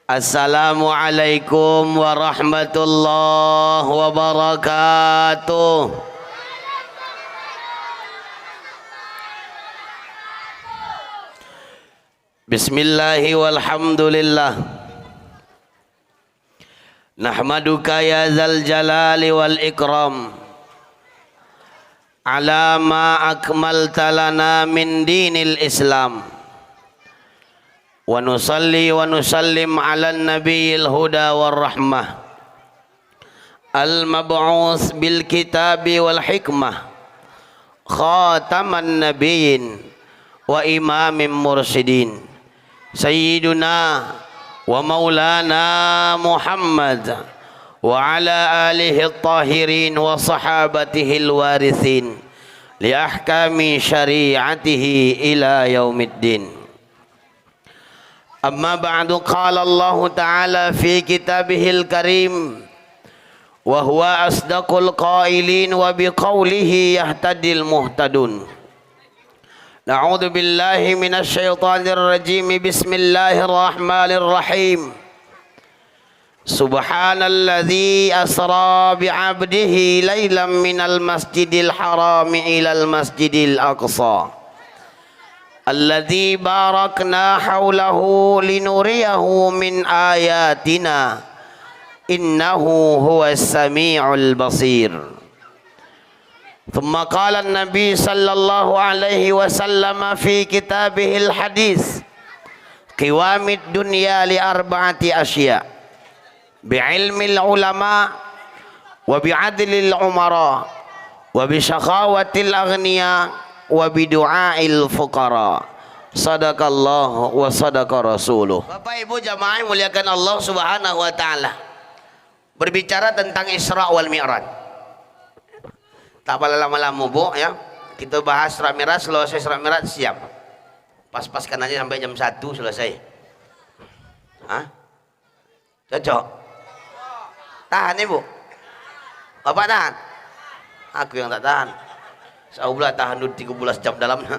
Assalamualaikum warahmatullahi wabarakatuh. Bismillahi walhamdulillah. Nahmaduka ya zal jalali wal ikram ala ma akmalta lana min dinil Islam. Wa nusalli wa nusallim ala nabiyil huda war rahmah al mab'us bil kitabi wal hikmah khataman nabiyyin wa imamim mursyidin sayyiduna wa maulana Muhammad wa ala alihi at-tahirin wa sahabatihi al-warithin li ahkami syari'atihi ila yaumiddin. Amma ba'du, qala Allah Ta'ala fi kitabihil karim wa huwa asdaqul qailin wa biqaulihi yahtadil muhtadun. Na'udzu billahi minasy syaithanir rajim. Bismillahir rahmanir rahim. Subhanalladzi asra bi'abdihi lailan minal masjidil harami ilal masjidil aqsa alladzi barakna haulahu linuriyahu min ayatina innahu huwas sami'ul basir. Thumma qala an-nabi sallallahu alaihi wasallam fi kitabihil hadis qiwamid dunya li arba'ati asya' bi'ilmil ulama wa bi'adlil umara wa bi syakhawatil aghniya wa bidu'ail fuqara. Sadaqallah wa sadaqa rasuluh. Bapak Ibu jamaah muliakan Allah Subhanahu wa taala. Berbicara tentang Isra wal Mi'raj. Tak boleh lama-lama Bu ya. Kita bahas Isra Mi'raj, selesai Isra Mi'raj siap. Pas-paskan aja sampai jam 1 selesai. Hah? Cocok? Tahan Ibu? Bapak tahan? Aku yang tak tahan. Saulah tahan 13 jam dalamnya.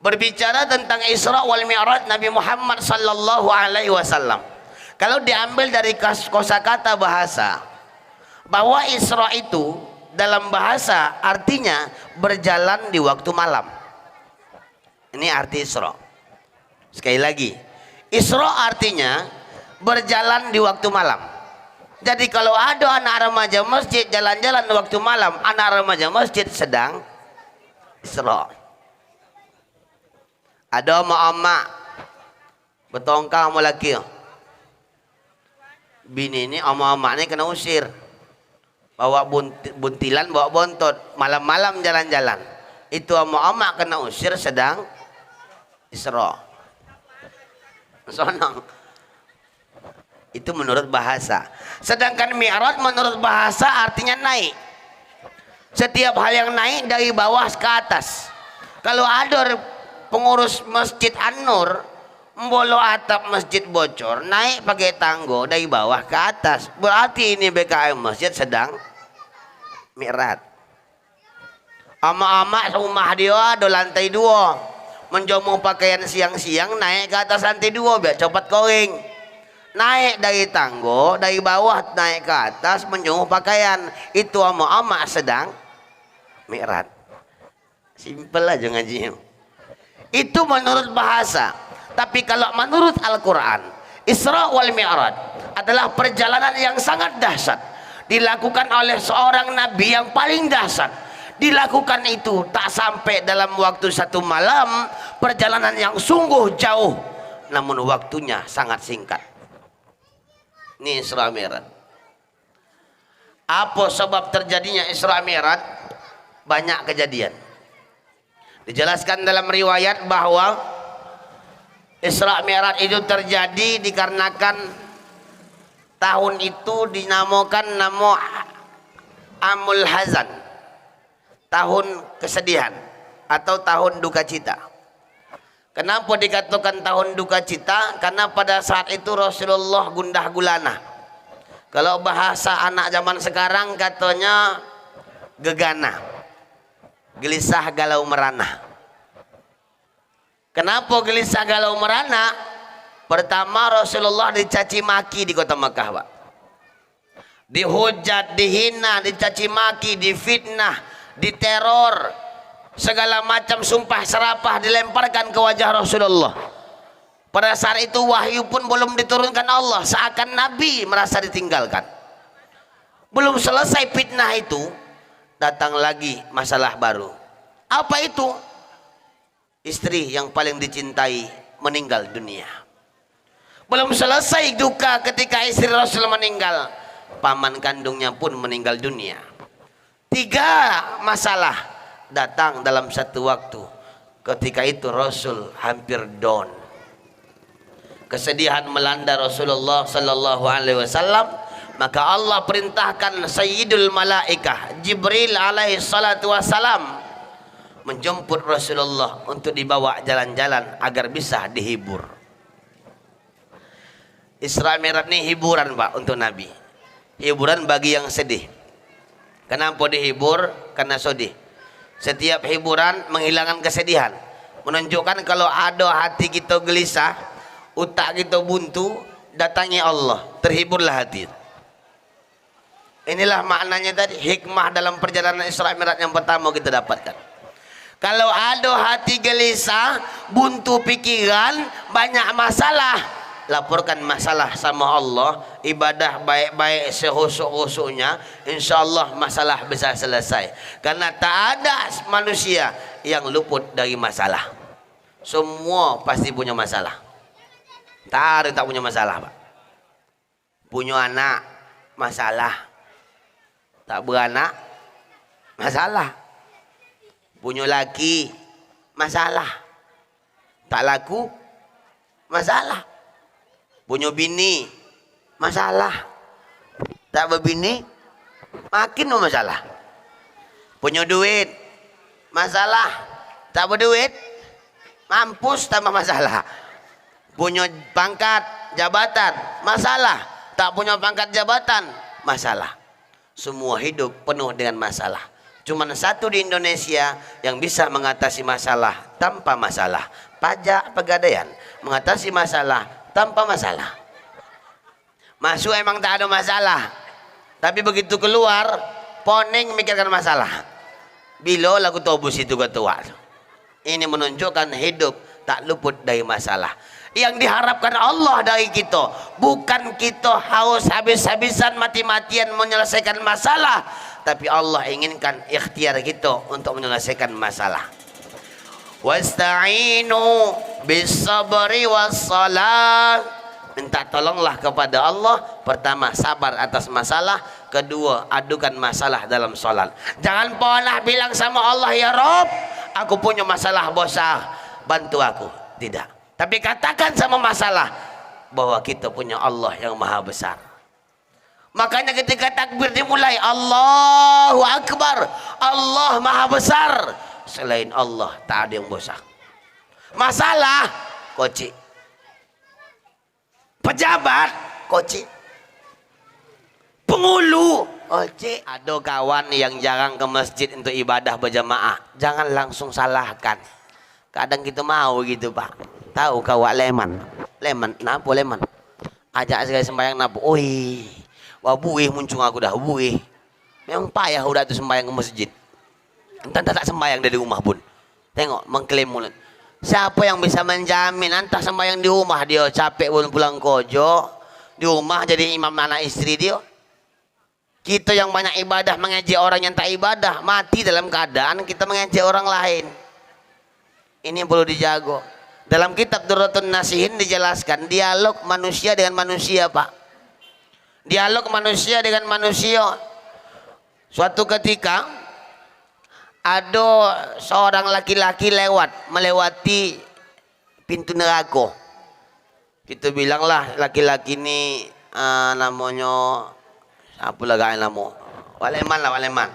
Berbicara tentang Isra wal Mi'raj Nabi Muhammad sallallahu alaihi wasallam. Kalau diambil dari kosakata bahasa, bahwa Isra itu dalam bahasa artinya berjalan di waktu malam. Ini arti Isra. Sekali lagi, Isra artinya berjalan di waktu malam. Jadi kalau ada anak remaja masjid jalan-jalan waktu malam, anak remaja masjid sedang Isra. Ada mak-mak bertongkar sama laki, bini ini mak-mak ini kena usir, bawa buntilan, bawa bontot, malam-malam jalan-jalan. Itu mak-mak kena usir sedang Isra. Sonong. Itu menurut bahasa. Sedangkan Mi'raj menurut bahasa artinya naik. Setiap hal yang naik dari bawah ke atas. Kalau ada pengurus Masjid An-Nur membolo atap masjid bocor, naik pakai tangga dari bawah ke atas, berarti ini BKM masjid sedang Mi'raj. Ama-ama rumah dia ada lantai 2, menjemur pakaian siang-siang, naik ke atas lantai 2 biar cepat kering. Naik dari tangga, dari bawah naik ke atas menjemur pakaian. Itu ama-ama sedang Mi'raj. Simpel aja ngajinya. Itu menurut bahasa. Tapi kalau menurut Al-Quran, Isra wal Mi'raj adalah perjalanan yang sangat dahsyat. Dilakukan oleh seorang nabi yang paling dahsyat. Dilakukan itu tak sampai dalam waktu 1 malam. Perjalanan yang sungguh jauh, namun waktunya sangat singkat. Ini Isra Mi'raj. Apa sebab terjadinya Isra Mi'raj? Banyak kejadian. Dijelaskan dalam riwayat bahwa Isra Mi'raj itu terjadi dikarenakan tahun itu dinamakan nama Amul Hazan, tahun kesedihan atau tahun duka cita. Kenapa dikatakan tahun duka cita? Karena pada saat itu Rasulullah gundah gulana. Kalau bahasa anak zaman sekarang katanya gegana, gelisah galau merana. Kenapa gelisah galau merana? Pertama, Rasulullah dicaci maki di kota Makkah, Pak. Dihujat, dihina, dicaci maki, difitnah, diteror, segala macam sumpah serapah dilemparkan ke wajah Rasulullah. Pada saat itu wahyu pun belum diturunkan Allah, seakan Nabi merasa ditinggalkan. Belum selesai fitnah itu, datang lagi masalah baru. Apa itu? Istri yang paling dicintai meninggal dunia. Belum selesai duka ketika istri Rasul meninggal, paman kandungnya pun meninggal dunia. 3 masalah datang dalam satu waktu. Ketika itu Rasul hampir down. Kesedihan melanda Rasulullah sallallahu alaihi wasallam, maka Allah perintahkan Sayyidul Malaikah Jibril alaihi salatu wasalam menjemput Rasulullah untuk dibawa jalan-jalan agar bisa dihibur. Isra Mi'raj ini hiburan, Pak, untuk Nabi. Hiburan bagi yang sedih. Kenapa dihibur? Karena sedih. Setiap hiburan menghilangkan kesedihan, menunjukkan kalau ada hati kita gelisah, utak kita buntu, datangi Allah, terhiburlah hati. Inilah maknanya tadi, hikmah dalam perjalanan Isra Mi'raj yang pertama kita dapatkan. Kalau ada hati gelisah, buntu pikiran, banyak masalah, laporkan masalah sama Allah, ibadah baik-baik sehusuk-husuknya, insya Allah masalah bisa selesai. Karena tak ada manusia yang luput dari masalah. Semua pasti punya masalah. Tak ada yang tak punya masalah, Pak. Punya anak, masalah. Tak beranak, masalah. Punya laki, masalah. Tak laku, masalah. Punya bini, masalah. Tak berbini, makin masalah. Punya duit, masalah. Tak berduit, mampus tambah masalah. Punya pangkat jabatan, masalah. Tak punya pangkat jabatan, masalah. Semua hidup penuh dengan masalah. Cuman satu di Indonesia yang bisa mengatasi masalah tanpa masalah. Pajak Pegadaian mengatasi masalah tanpa masalah. Masuk emang tak ada masalah, tapi begitu keluar poning mikirkan masalah. Bila lagu tobus itu ketua. Ini menunjukkan hidup tak luput dari masalah. Yang diharapkan Allah dari kita bukan kita haus habis-habisan mati-matian menyelesaikan masalah, tapi Allah inginkan ikhtiar kita untuk menyelesaikan masalah. Wasta'inu bis-sabri was-salat. Minta tolonglah kepada Allah. Pertama, sabar atas masalah. Kedua, adukan masalah dalam salat. Jangan pernah bilang sama Allah, ya Rob, aku punya masalah besar, bantu aku. Tidak. Tapi katakan sama masalah bahwa kita punya Allah yang maha besar. Makanya ketika takbir dimulai, Allahu Akbar, Allah maha besar. Selain Allah tak ada yang besar. Masalah, koci. Pejabat, koci. Pengulu, koci. Ada kawan yang jarang ke masjid untuk ibadah berjamaah, jangan langsung salahkan. Kadang kita mau gitu, Pak. Tahu kau leman, napa leman? Ajak sekali sembahyang napa? Oi, wah buih muncung aku dah buih. Memang payah udah tuh sembahyang ke masjid. Entah tak sembahyang dari rumah pun. Tengok mengklaim mulut. Siapa yang bisa menjamin entah sembahyang di rumah dia capek pun pulang kojo, di rumah jadi imam anak istri dia. Kita yang banyak ibadah mengejek orang yang tak ibadah, mati dalam keadaan kita mengejek orang lain. Ini perlu dijaga. Dalam kitab Durratun Nasihin dijelaskan dialog manusia dengan manusia, Pak. Dialog manusia dengan manusia. Suatu ketika ada seorang laki-laki melewati pintu neraka. Kita bilanglah laki-laki ini namanya apa lagi nama? Waleman lah, Waleman.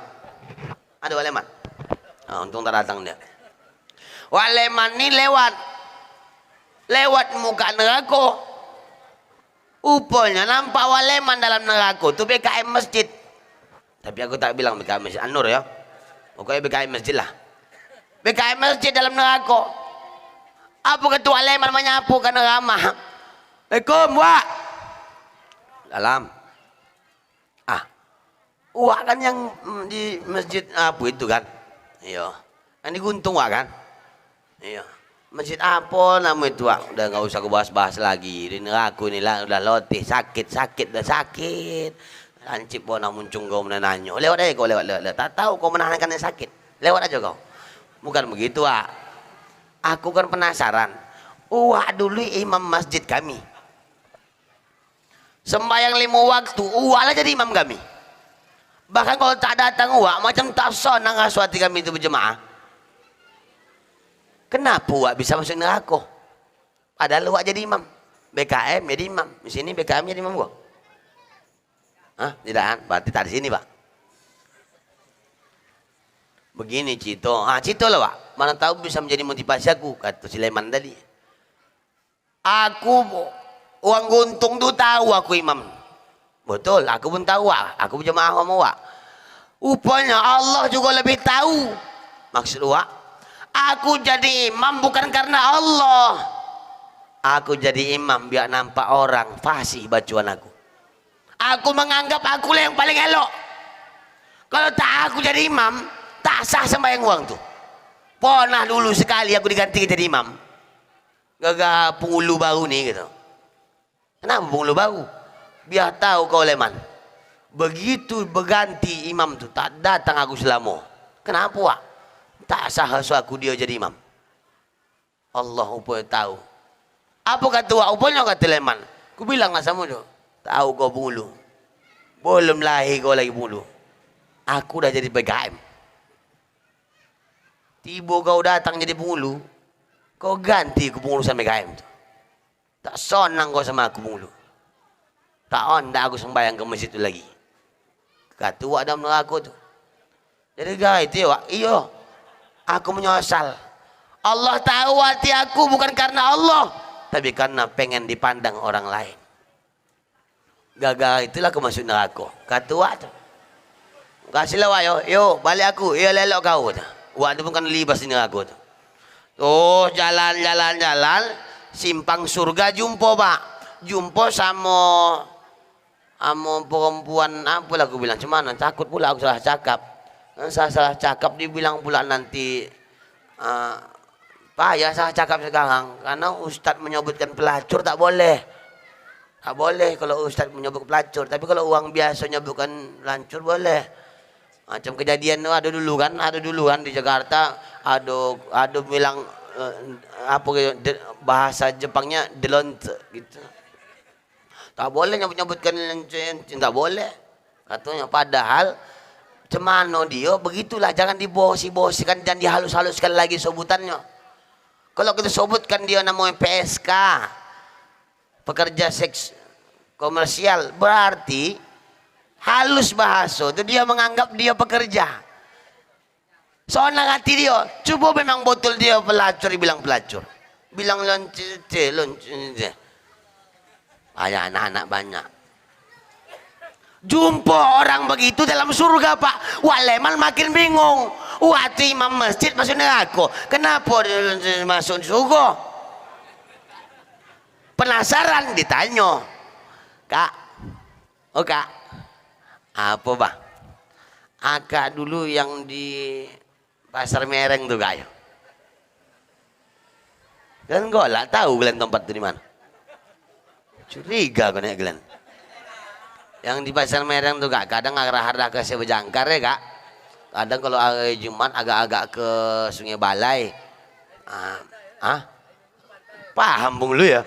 Ada Waleman. Untung tak datang dia. Waleman ini lewat muka neraka. Upanya nampak Waleman dalam neraka. Itu BKM masjid. Tapi aku tak bilang BKM masjid An-Nur ya. Pokoknya BKM masjid lah. BKM masjid dalam neraka. Apa ketua Waleman menyapu karena ramah. Assalamualaikum, Wak. Dalam. Ah, Wak kan yang di masjid apa itu kan? Iya. Yang di Guntung Wak kan? Iya. Masjid apa nama itu Wak? Udah nggak usah aku bahas-bahas lagi. Ini aku ini lah udah lotih sakit udah sakit. Lancip bona muncung kau menanyo. Lewat aja kau lewat. Tak tahu kau menahankan yang sakit. Lewat aja kau. Bukan begitu Wak. Aku kan penasaran. Wak dulu imam masjid kami. Sembahyang 5 waktu, Wak lah jadi imam kami. Bahkan kalau tak datang Wak, macam tak sonang aswati kami itu berjemaah. Kenapa Wak bisa masuk neraka? Padahal Wak jadi imam. BKM jadi imam. Di sini BKM jadi imam gua. Hah? Tidak kan? Berarti tak di sini Pak. Begini Cito. Cito lah Pak. Mana tahu bisa menjadi motivasi aku. Kata Sulaiman tadi. Aku uang guntung tuh tahu aku imam. Betul, aku pun tahu Wak. Aku berjemaah sama Wak. Rupanya Allah juga lebih tahu. Maksud Wak, aku jadi imam bukan karena Allah. Aku jadi imam biar nampak orang fasih bacaan aku. Aku menganggap aku lah yang paling elok. Kalau tak aku jadi imam, tak sah sembahyang uang tuh. Pernah dulu sekali aku diganti jadi imam. Gagal pengulu baru nih gitu. Kenapa pengulu baru? Biar tahu kau Leman. Begitu berganti imam tuh tak datang aku selama. Kenapa Wak? Tak sah aku dia jadi imam. Allah upaya tahu. Apa kata Wak? Upanya kata Leman. Ku bilang lah sama tu. Tahu kau pengulu. Belum lahir kau lagi pengulu. Aku dah jadi PKM. Tiba kau datang jadi pengulu. Kau ganti aku pengurusan PKM tu. Tak sonang kau sama aku pengulu. Tak onda aku sembahyang ke masjid tu lagi. Kata Wak dalam neraka tu. Jadi gaya itu ya Wak. Iya. Aku menyesal. Allah tahu hati aku bukan karena Allah. Tapi karena pengen dipandang orang lain. Gagal itulah aku masuk neraka. Kata Wak tu. Kasihlah Wak yo. Yo balik aku. Yo lelok kau tu. Wak tu bukan libas di neraka tu. Oh jalan. Simpang surga jumpa Pak. Jumpa sama perempuan apa lah aku bilang. Cuman takut pula aku salah cakap. Salah cakap dibilang pula nanti payah salah cakap sekarang. Karena Ustadz menyebutkan pelacur tak boleh. Tak boleh kalau Ustadz menyebut pelacur. Tapi kalau orang biasa menyebutkan pelacur boleh. Macam kejadian tu ada dulu kan di Jakarta ada bilang apa bahasa Jepangnya delonte gitu. Tak boleh nyebut-nyebutkan tak boleh. Katanya padahal cemano dia begitulah, jangan dibosi-bosikan dan dihalus-haluskan lagi sebutannya. Kalau kita sebutkan dia namanya PSK, pekerja seks komersial, berarti halus bahasa itu dia menganggap dia pekerja. Soalnya hati dia, coba memang betul dia pelacur, dibilang pelacur. Bilang lonce. Ada anak-anak banyak. Jumpa orang begitu dalam surga Pak. Wak Leman makin bingung. Waktu imam masjid masuk neraka. Kenapa dia masuk surga? Penasaran ditanya. Kak. Oh Kak. Apa Bang? Akak dulu yang di Pasar Mereng tuh kayak. Dan kau lah tahu Glenn tempat itu di mana? Curiga kau nih Glenn. Yang di Pasar Mereng tuh Kak, kadang arah-arah ke Sebejangkar ya Kak. Kadang kalau hari Jumat agak-agak ke Sungai Balai. Paham Bung lu ya?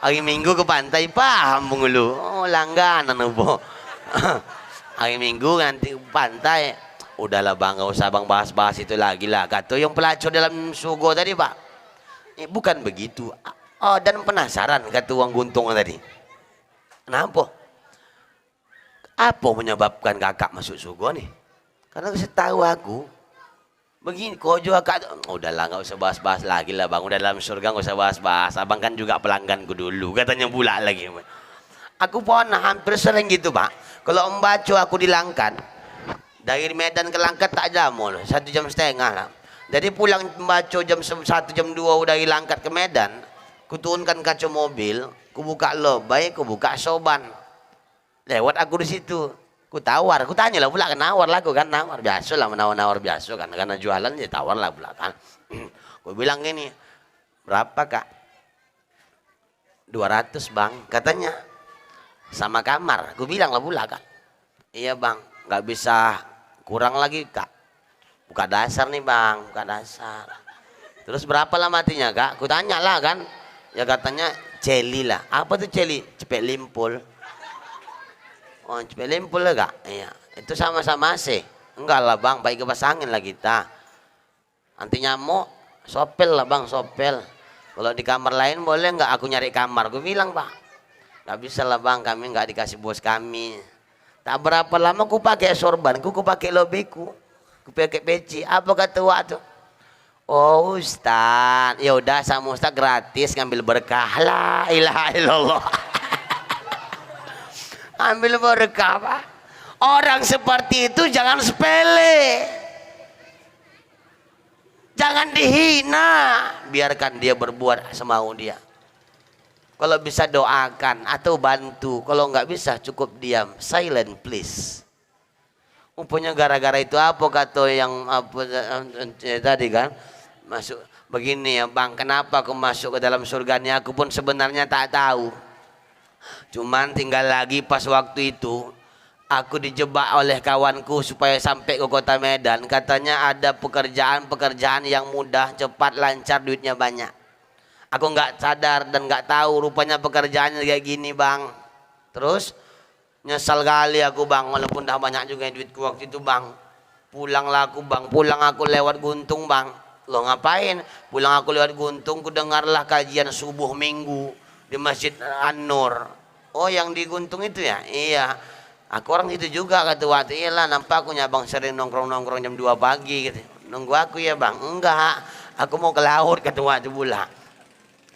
Hari Minggu ke pantai paham Bung lu. Oh langganan apa? Hari Minggu nanti ke pantai. Udahlah Bang, gak usah Bang bahas-bahas itu lagi lah. Kata yang pelacur dalam surga tadi Pak. Bukan begitu. Oh, dan penasaran kata uang guntung tadi. Kenapa? Apa menyebabkan kakak masuk surga nih? Karena setahu aku begini, kau juga kak, udahlah nggak usah bahas-bahas lagi lah Bang. Udah dalam surga nggak usah bahas-bahas. Abang kan juga pelangganku dulu, katanya pula lagi. Aku pernah hampir sering gitu Pak. Kalau membaca aku di Langkat, dari Medan ke Langkat tak jam, 1,5 jam lah. Jadi pulang membaca jam 1 jam 2 udah dari Langkat ke Medan, ku turunkan kaca mobil, ku ku buka lobay, ku buka soban. Lewat aku di situ. Ku tawar, ku tanya lah pula kan nawar lah aku kan nawar biasa lah menawar-nawar biasa kan karena jualan ya tawar lah pula kan. Ku bilang gini, berapa kak? 200 bang, katanya sama kamar. Ku bilang lah pula kan, iya bang, nggak bisa kurang lagi kak. Buka dasar nih bang, buka dasar. Terus berapa lah matinya kak? Ku tanya lah kan, ya katanya celi lah. Apa tuh celi? Cepet limpul. Oh, cepet limpul lah kak? Iya, itu sama-sama AC. Enggak lah bang, baik kipas angin lah kita. Anti nyamuk, sopel lah bang, sopel. Kalau di kamar lain boleh nggak aku nyari kamar? Gue bilang pak, nggak bisa lah bang, kami nggak dikasih bos kami. Tak berapa lama ku pakai sorban, ku pakai lobiku, ku pakai peci. Apa kata waktu? Oh Ustaz, ya udah sama Ustaz gratis ngambil berkah. La ilaha illallah. Ambil berkah pak. Orang seperti itu jangan sepele, jangan dihina, biarkan dia berbuat semau dia. Kalau bisa doakan atau bantu, kalau nggak bisa cukup diam, silent please. Punya gara-gara itu apa kata yang apa tadi kan masuk begini ya bang, kenapa aku masuk ke dalam surganya aku pun sebenarnya tak tahu. Cuman tinggal lagi pas waktu itu aku dijebak oleh kawanku supaya sampai ke kota Medan. Katanya ada pekerjaan-pekerjaan yang mudah, cepat, lancar, duitnya banyak. Aku nggak sadar dan nggak tahu rupanya pekerjaannya kayak gini bang. Terus nyesal kali aku bang, walaupun dah banyak juga duitku waktu itu bang. Pulanglah aku bang, pulang aku lewat Guntung bang. Lo ngapain? Pulang aku lewat Guntung, ku dengarlah kajian subuh minggu di Masjid An-Nur. Oh yang di Guntung itu ya? Iya. Aku orang itu juga kata waktu. Iyalah nampak aku nyabang sering nongkrong-nongkrong jam 2 pagi gitu. Nunggu aku ya bang? Enggak, aku mau ke laut kata waktu pula.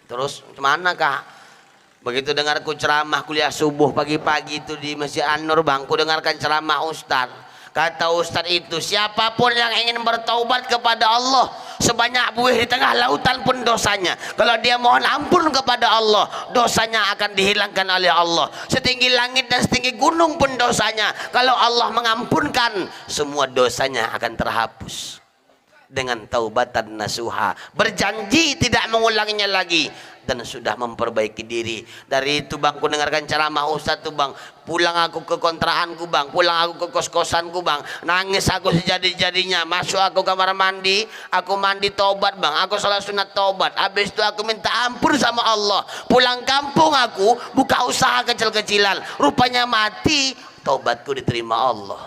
Terus kemana kak? Begitu dengarku ceramah kuliah subuh pagi-pagi itu di Masjid An-Nur bang, ku dengarkan ceramah Ustaz. Kata Ustaz itu, siapapun yang ingin bertaubat kepada Allah sebanyak buih di tengah lautan pun dosanya, kalau dia mohon ampun kepada Allah, dosanya akan dihilangkan oleh Allah. Setinggi langit dan setinggi gunung pun dosanya, kalau Allah mengampunkan, semua dosanya akan terhapus dengan taubatan nasuha. Berjanji tidak mengulanginya lagi dan sudah memperbaiki diri. Dari itu bang, ku dengarkan ceramah Ustaz tuh bang, pulang aku ke kontraanku bang, pulang aku ke kos-kosanku bang, nangis aku sejadi-jadinya. Masuk aku kamar mandi, aku mandi tobat bang, aku salat sunat tobat. Habis itu aku minta ampun sama Allah. Pulang kampung aku buka usaha kecil-kecilan, rupanya mati, tobatku diterima Allah.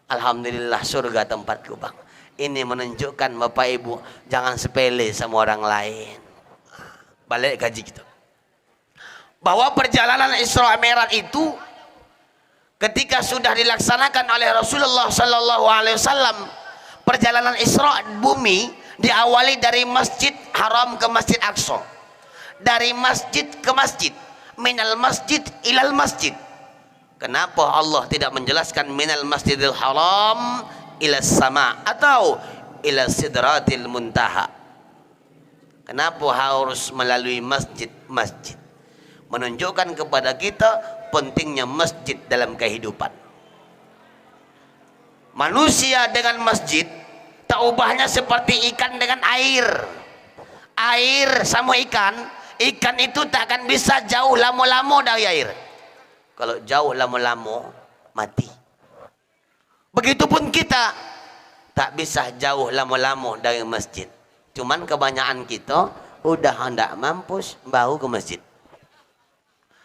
Alhamdulillah, surga tempatku bang. Ini menunjukkan bapak ibu jangan sepele sama orang lain. Balik kaji kita, bahwa perjalanan Isra Mi'raj itu ketika sudah dilaksanakan oleh Rasulullah Sallallahu Alaihi Wasallam, perjalanan Isra bumi diawali dari Masjid Haram ke Masjid Aqsa, dari masjid ke masjid, minal masjid ilal masjid. Kenapa Allah tidak menjelaskan minal masjidil haram ila sama atau ila sidratil muntaha? Kenapa harus melalui masjid-masjid? Menunjukkan kepada kita pentingnya masjid dalam kehidupan. Manusia dengan masjid tak ubahnya seperti ikan dengan air. Air sama ikan, ikan itu tak akan bisa jauh lama-lama dari air. Kalau jauh lama-lama mati. Begitupun kita tak bisa jauh lama-lama dari masjid. Cuman kebanyakan kita udah hendak mampus bau ke masjid.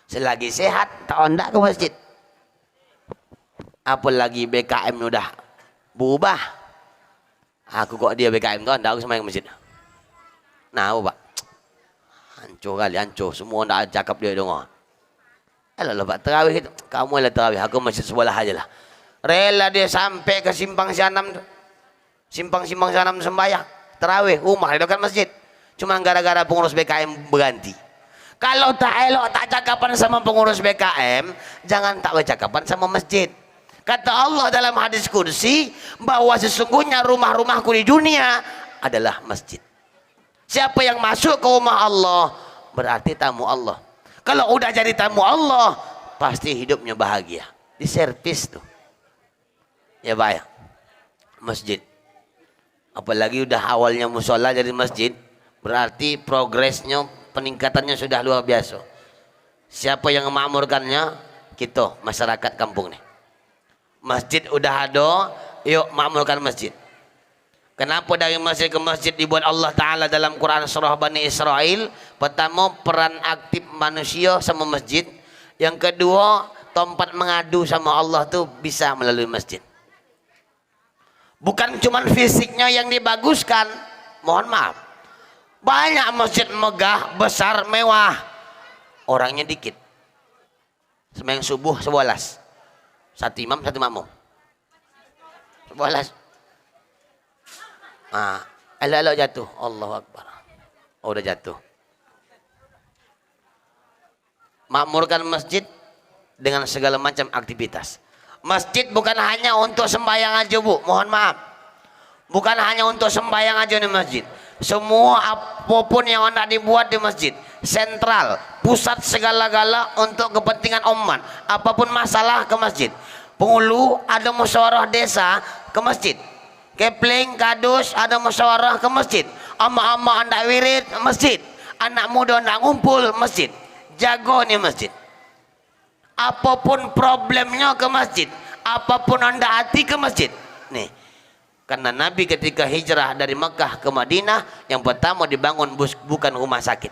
Selagi sehat tak hendak ke masjid. Apalagi BKM udah berubah. Aku kok dia BKM tuh hendak aku sama yang masjid. Nah apa pak? Hancur kali, hancur. Semua hendak cakap dia dengar. Alah pak terawih itu. Kamu lah terawih, aku masjid sebelah aja lah. Rela dia sampai ke simpang Sianam tuh. Simpang Sianam sembahyang. Terawih rumah di dekat masjid, cuma gara-gara pengurus BKM berganti. Kalau tak elok tak cakapan sama pengurus BKM, jangan tak bercakapan sama masjid. Kata Allah dalam hadis kursi bahwa sesungguhnya rumah-rumahku di dunia adalah masjid. Siapa yang masuk ke rumah Allah berarti tamu Allah. Kalau udah jadi tamu Allah, pasti hidupnya bahagia. Diservis tuh. Ya Pak ya. Masjid. Apalagi udah awalnya musola jadi masjid, berarti progresnya, peningkatannya sudah luar biasa. Siapa yang memakmurkannya? Kita, masyarakat kampung nih. Masjid udah ada, yuk makmurkan masjid. Kenapa dari masjid ke masjid dibuat Allah Ta'ala dalam Quran surah Bani Israel? Pertama, peran aktif manusia sama masjid. Yang kedua, tempat mengadu sama Allah tuh bisa melalui masjid. Bukan cuman fisiknya yang dibaguskan. Mohon maaf, banyak masjid megah, besar, mewah, orangnya dikit. Sembahyang subuh 11, satu imam satu makmum 11. Elok-elok jatuh, Allahu Akbar. Oh, udah jatuh. Makmurkan masjid dengan segala macam aktivitas. Masjid bukan hanya untuk sembahyang aja, Bu. Mohon maaf. Bukan hanya untuk sembahyang aja di masjid. Semua apapun yang hendak dibuat di masjid, sentral, pusat segala-gala untuk kepentingan umat. Apapun masalah ke masjid. Penghulu ada musyawarah desa ke masjid. Kepling, kadus ada musyawarah ke masjid. Ama-ama hendak wirid masjid. Anak muda hendak ngumpul masjid. Jago nih masjid. Apapun problemnya ke masjid, apapun anda hati ke masjid. Nih, karena Nabi ketika hijrah dari Mekah ke Madinah, yang pertama dibangun bukan rumah sakit,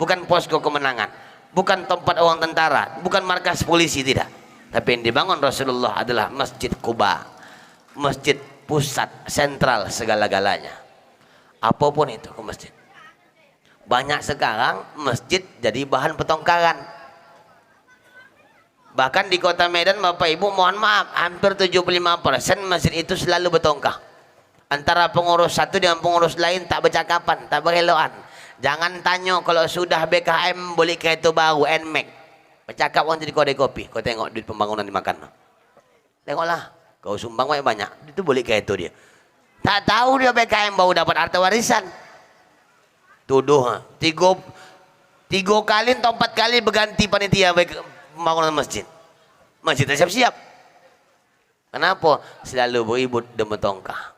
bukan posko kemenangan, bukan tempat orang tentara, bukan markas polisi, tidak. Tapi yang dibangun Rasulullah adalah Masjid Quba, masjid pusat sentral segala-galanya. Apapun itu ke masjid. Banyak sekarang masjid jadi bahan pertengkaran. Bahkan di kota Medan, Bapak Ibu, mohon maaf, hampir 75% masjid itu selalu bertengkar. Antara pengurus satu dengan pengurus lain tak bercakapan, tak bereloan. Jangan tanya kalau sudah BKM boleh kereta baru, NMAX. Bercakap orang jadi kedai kopi. Kau tengok duit pembangunan dimakan. Tengoklah, kau sumbang banyak, itu boleh kereta dia. Tak tahu dia BKM baru dapat harta warisan. Tuduh, tiga kali atau 4 kali berganti panitia pembangunan masjid. Masjid siap-siap. Kenapa? Selalu beribut dan bertengkar.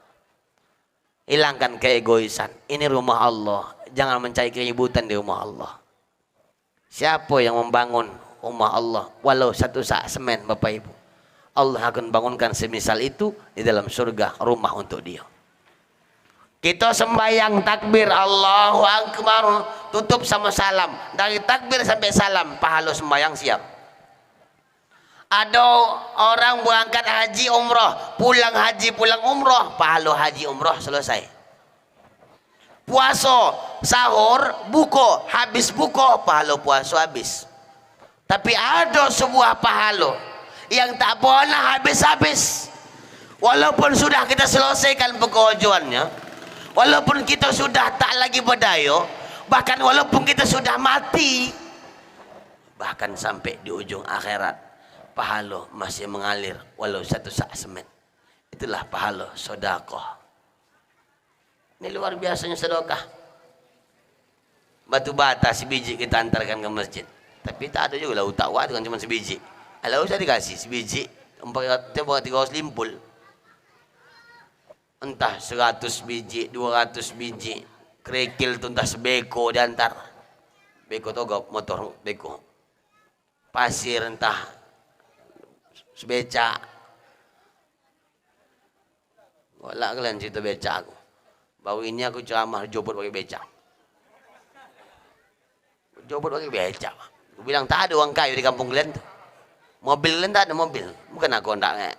Hilangkan keegoisan. Ini rumah Allah. Jangan mencari keributan di rumah Allah. Siapa yang membangun rumah Allah walau satu sak semen, Bapak Ibu, Allah akan bangunkan semisal itu di dalam surga, rumah untuk dia. Kita sembahyang takbir Allahu Akbar, tutup sama salam. Dari takbir sampai salam, pahala sembahyang siap. Ada orang berangkat haji umroh, pulang haji pulang umroh, pahala haji umroh selesai. Puasa, sahur, buka, habis buka, pahala puasa habis. Tapi ada sebuah pahala yang tak pernah habis-habis. Walaupun sudah kita selesaikan pekerjaannya, walaupun kita sudah tak lagi berdaya, bahkan walaupun kita sudah mati, bahkan sampai di ujung akhirat, pahala masih mengalir walau satu sak semen. Itulah pahala sedekah. Ini luar biasanya sedekah. Batu bata sebiji kita antarkan ke masjid. Tapi tak ada juga lah utak wah kan cuma sebiji. Kalau usah dikasih sebiji 300 limpul. Entah 100 biji, 200 biji. Kerikil tu entah sebeko diantar. Beko togop motor beko. Pasir entah sebeca. Golak kalian cerita beca aku. Baru ini aku ceramah jobot pakai beca. Jobot pakai beca. Aku bilang tak ada uang kayu di kampung kalian tu. Mobil kalian tak ada mobil. Bukan aku hendak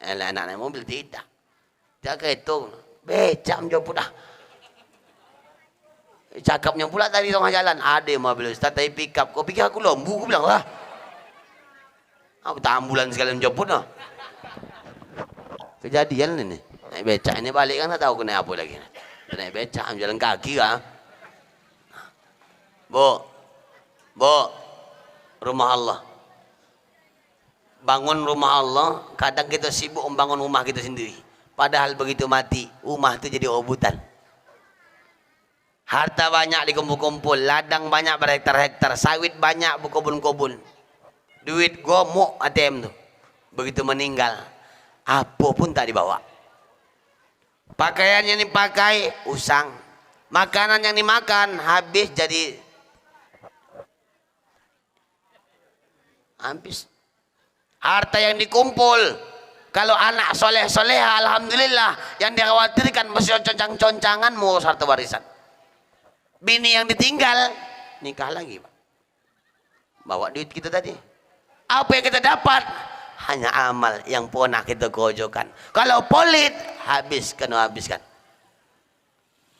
anak-anak mobil, tidak. Dia kereta beca menjobot dah. Cakapnya pula tadi tengah jalan ada mobil Ustaz tapi pick up. Kau pikir aku lombu? Aku bilang lah. Aku tak ambulan sekalian menjobot lah. Kejadian ini. Naik becak ini balik kan tak tahu aku naik apa lagi. Naik becak jalan kaki kan. Bu, rumah Allah. Bangun rumah Allah. Kadang kita sibuk membangun rumah kita sendiri. Padahal begitu mati, rumah itu jadi rebutan. Harta banyak dikumpul-kumpul, ladang banyak berhektar-hektar, sawit banyak berkebun-kebun. Duit gomok ATM tuh. Begitu meninggal, apa pun tak dibawa. Pakaian yang dipakai usang, makanan yang dimakan habis jadi habis. Harta yang dikumpul, kalau anak soleh-soleh alhamdulillah, yang dikhawatirkan masih concang-concangan mau harta warisan. Bini yang ditinggal nikah lagi, Pak. Bawa duit kita tadi. Apa yang kita dapat? Hanya amal yang pernah kita kojokan. Kalau polit, habiskan.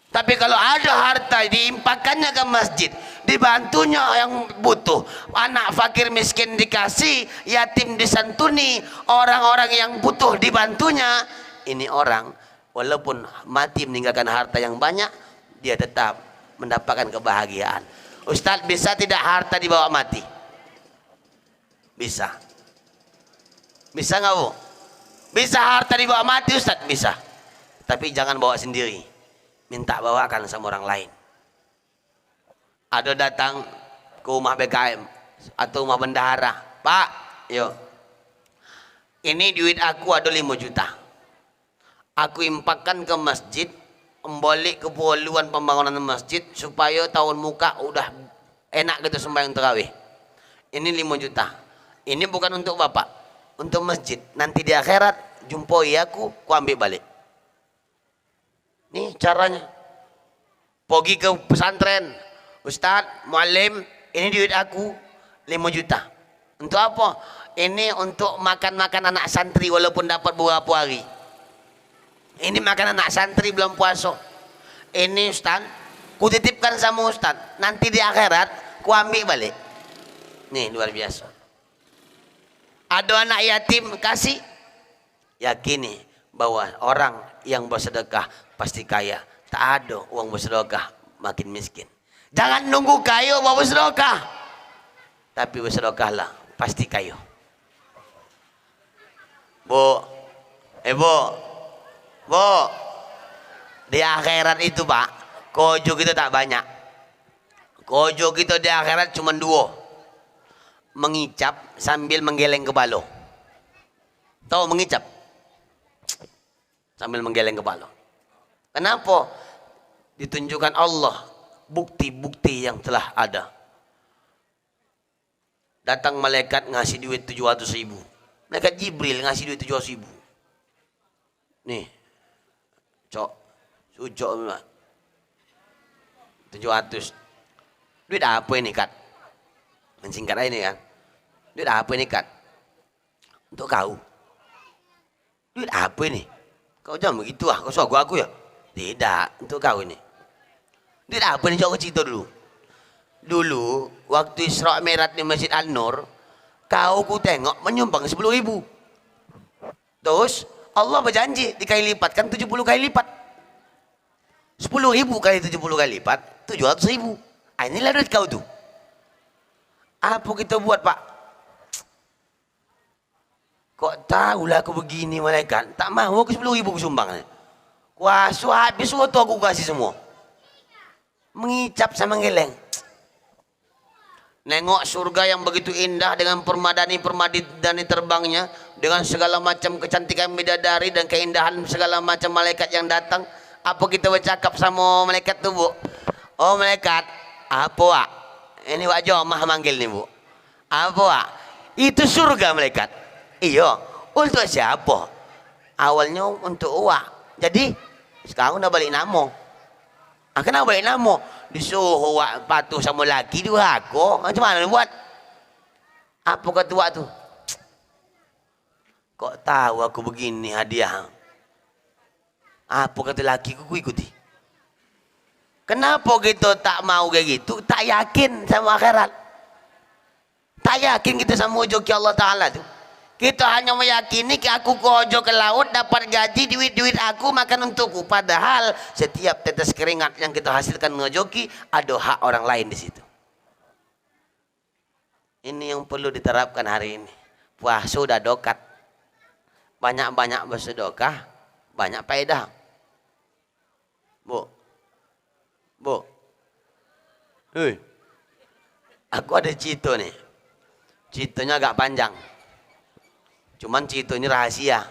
Tapi kalau ada harta diimpakannya ke masjid, dibantunya yang butuh, anak fakir miskin dikasih, yatim disantuni, orang-orang yang butuh dibantunya. Ini orang walaupun mati meninggalkan harta yang banyak, dia tetap mendapatkan kebahagiaan. Ustadz, bisa tidak harta dibawa mati? Bisa. Bisa nggak, Bu? Bisa harta dibawa mati, Ustadz? Bisa. Tapi jangan bawa sendiri. Minta bawakan sama orang lain. Ada datang ke rumah BKM atau rumah bendahara. Pak, yuk. Ini duit aku ada 5 juta. Aku impakkan ke masjid, membalik keperluan pembangunan masjid supaya tahun muka udah enak gitu sembahyang tarawih. Ini 5 juta. Ini bukan untuk Bapak, untuk masjid. Nanti di akhirat jumpoi aku ambil balik. Nih caranya. Pergi ke pesantren, Ustadz, muallim, ini duit aku 5 juta. Untuk apa? Ini untuk makan-makan anak santri walaupun dapat beberapa hari. Ini makan anak santri belum puasa. Ini Ustadz, ku titipkan sama Ustadz. Nanti di akhirat ku ambil balik. Nih luar biasa. Ada anak yatim kasih. Yakini bahwa orang yang bersedekah pasti kaya. Tak ada uang bersedekah makin miskin. Jangan nunggu kaya baru bersedekah. Tapi bersedekahlah pasti kaya. Bu, Bu, di akhirat itu Pak, kojo kita tak banyak. Kojo kita di akhirat cuma 2. Mengicap sambil menggeleng kepala. Tahu mengicap? Sambil menggeleng kepala. Kenapa? Ditunjukkan Allah bukti-bukti yang telah ada. Datang malaikat ngasih duit 700.000. Malaikat Jibril ngasih duit 700.000. Nih, sujok 700. Duit apa ini, Kat? Mensingkat aja ini kan. Duit apa ini, Kat? Untuk kau. Duit apa ini? Kau jangan begitu kau sogo aku ya? Tidak, untuk kau ini. Duit apa ini? Coba cerita dulu. Dulu, waktu Isra Mi'raj di Masjid An-Nur, kau ku tengok menyumbang 10.000. Terus, Allah berjanji dikali lipatkan 70 kali lipat. 10.000 kali 70 kali lipat, 700.000. Inilah duit kau tuh. Apa kita buat, Pak? Kok tahulah aku begini malaikat? Tak mau aku 10.000 aku sumbang. Kuasa habis waktu aku kasih semua. Mengicap sama geleng. Nengok surga yang begitu indah dengan permadani terbangnya, dengan segala macam kecantikan bidadari dan keindahan segala macam malaikat yang datang. Apa kita bercakap sama malaikat tu, Bu? Oh malaikat, apa Wak? Ini Wak Jomah manggil nih, Bu. Apa Wak? Itu surga malaikat. Iya, untuk siapa? Awalnya untuk Wak. Jadi sekarang udah balik nama. Kenapa balik nama? Disuruh Wak patuh sama laki dua aku. Macam mana buat? Apa kata Wak tu? Kok tahu aku begini hadiah? Apa kata laki ku ikuti? Kenapa kita tak mau kayak gitu? Tak yakin sama akhirat. Tak yakin kita sama joki Allah Ta'ala tu. Kita hanya meyakini aku kojo ke laut dapat gaji, duit aku makan untukku. Padahal setiap tetes keringat yang kita hasilkan ngejoki ada hak orang lain di situ. Ini yang perlu diterapkan hari ini. Puasa sudah dokat. Banyak-banyak bersedekah, banyak faedah. Bu, Hei, aku ada cerita nih. Ceritanya agak panjang. Cuman cerita ini rahasia.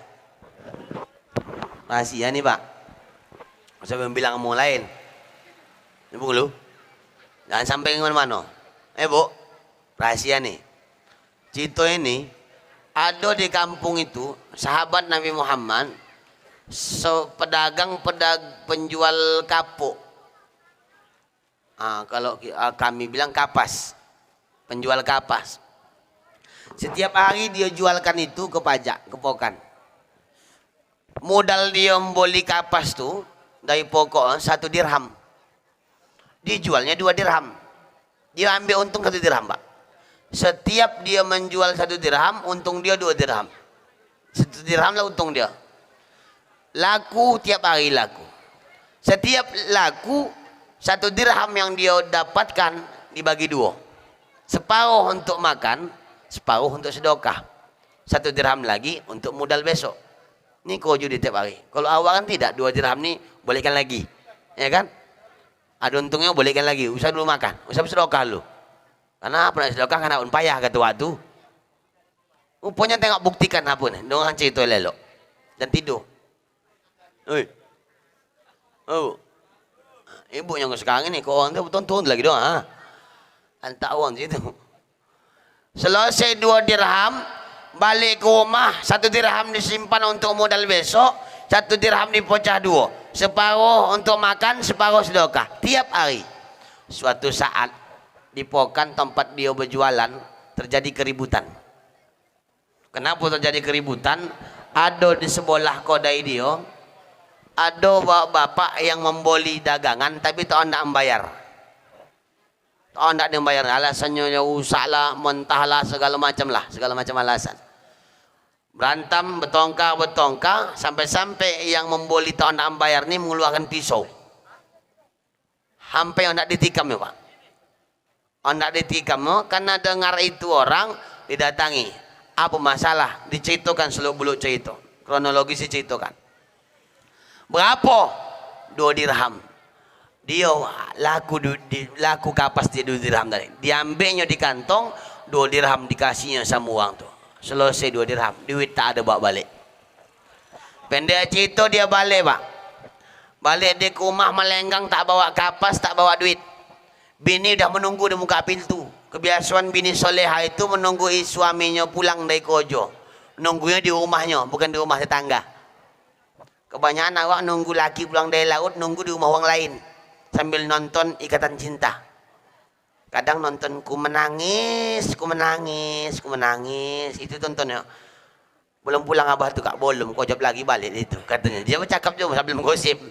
Rahasia nih Pak. Saya belum bilang kamu lain. Ini Bu lu. Jangan sampai kemana-mana. Bu, rahasia nih. Cerita ini ada di kampung itu sahabat Nabi Muhammad, pedagang penjual kapuk. Kalau kami bilang kapas, penjual kapas. Setiap hari dia jualkan itu ke pajak, ke pokan. Modal dia membeli kapas tuh dari pokok 1 dirham. Dijualnya 2 dirham. Dia ambil untung 1 dirham, Pak. Setiap dia menjual 1 dirham, untung dia 2 dirham. 1 dirham lah untung dia. Laku tiap hari laku. Setiap laku 1 dirham yang dia dapatkan dibagi 2. Separuh untuk makan, separuh untuk sedekah. 1 dirham lagi untuk modal besok. Ini kau judi tiap hari. Kalau awal kan tidak, 2 dirham nih bolehkan lagi, ya kan? Ada untungnya bolehkan lagi. Usah dulu makan, usah bersedekah dulu. Karena apa nak sedekah karena payah kata waktu. Rupanya tengok buktikan apa nih? Dorang cerita lelok dan tidur. Oi, oh, ibu yang sekarang ini kau orang tu tonton lagi doang. Hantar orang situ. Selesai 2 dirham, balik ke rumah, 1 dirham disimpan untuk modal besok, 1 dirham dipecah 2, separuh untuk makan, separuh sedekah tiap hari. Suatu saat di pokan tempat dia berjualan terjadi keributan. Kenapa terjadi keributan? Ada di sebelah kedai dia ada bapak yang membeli dagangan tapi tak nak membayar. Tak nak dia membayar, alasannya rusak lah, mentah lah, segala macam alasan. Berantem, bertongkar sampai yang membeli tak nak membayar ni mengeluarkan pisau. Sampai nak ditikam ya Pak. Nak ditikam karena dengar itu orang didatangi. Apa masalah? Diceritakan seluk-beluk cerita. Kronologis diceritakan. Berapa? 2 dirham. Dia laku kapas dia 2 dirham tadi. Diambilnya di kantong, 2 dirham dikasihnya sama orang tu. Selesai 2 dirham, duit tak ada bawa balik. Pendek cerita dia balik Pak. Balik dia ke rumah melenggang, tak bawa kapas, tak bawa duit. Bini dah menunggu di muka pintu. Kebiasaan bini soleha itu menunggu suaminya pulang dari kerja. Nunggunya di rumahnya, bukan di rumah tetangga. Kebanyakan awak nunggu laki pulang dari laut, nunggu di rumah orang lain sambil nonton Ikatan Cinta. Kadang nonton ku menangis, itu tontonnya. Belum pulang abah tu Kak, belum, kau jawab lagi balik itu katanya. Dia bercakap juga sambil menggosip.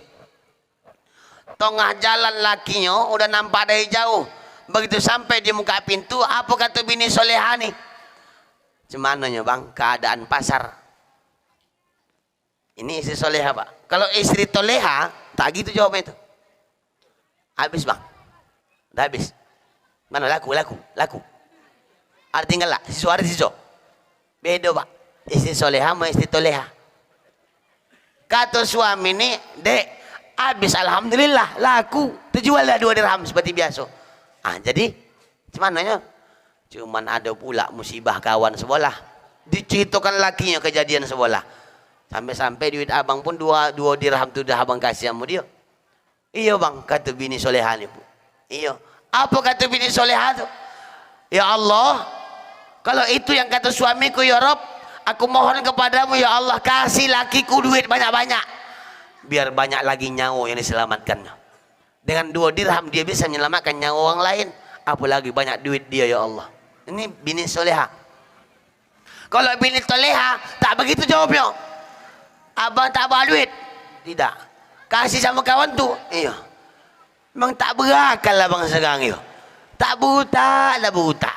Tengah jalan lakinya udah nampak dari jauh. Begitu sampai di muka pintu, apa kata bini soleha nih? Cumananya Bang, keadaan pasar. Ini istri soleha Pak. Kalau istri toleha, tak gitu jawabnya itu. Habis Bang, udah habis. Mana laku. Ada tinggal lah, siswa ada siswa. Beda Pak, istri soleha sama istri toleha. Kata suami ini, dek, habis alhamdulillah, laku. Terjual lah 2 dirham seperti biasa. Jadi, cumananya? Cuman ada pula musibah kawan sebelah. Diceritakan lakinya kejadian sebelah. Sampai-sampai duit abang pun 2 dirham tu dah abang kasih sama dia. Iya Bang, kata bini soleha ni Bu. Iya. Apa kata bini soleha tu? Ya Allah, kalau itu yang kata suamiku ya Rob, aku mohon kepadamu ya Allah, kasih lakiku duit banyak-banyak. Biar banyak lagi nyawa yang diselamatkan. Dengan 2 dirham dia bisa menyelamatkan nyawa orang lain. Apalagi banyak duit dia ya Allah. Ini bini soleha. Kalau bini toleha, tak begitu jawabnya. Abang tak bawa duit. Tidak. Kasih sama kawan tu. Iya. Memang tak berakal lah bang sekarang itu. Tak buta lah buta.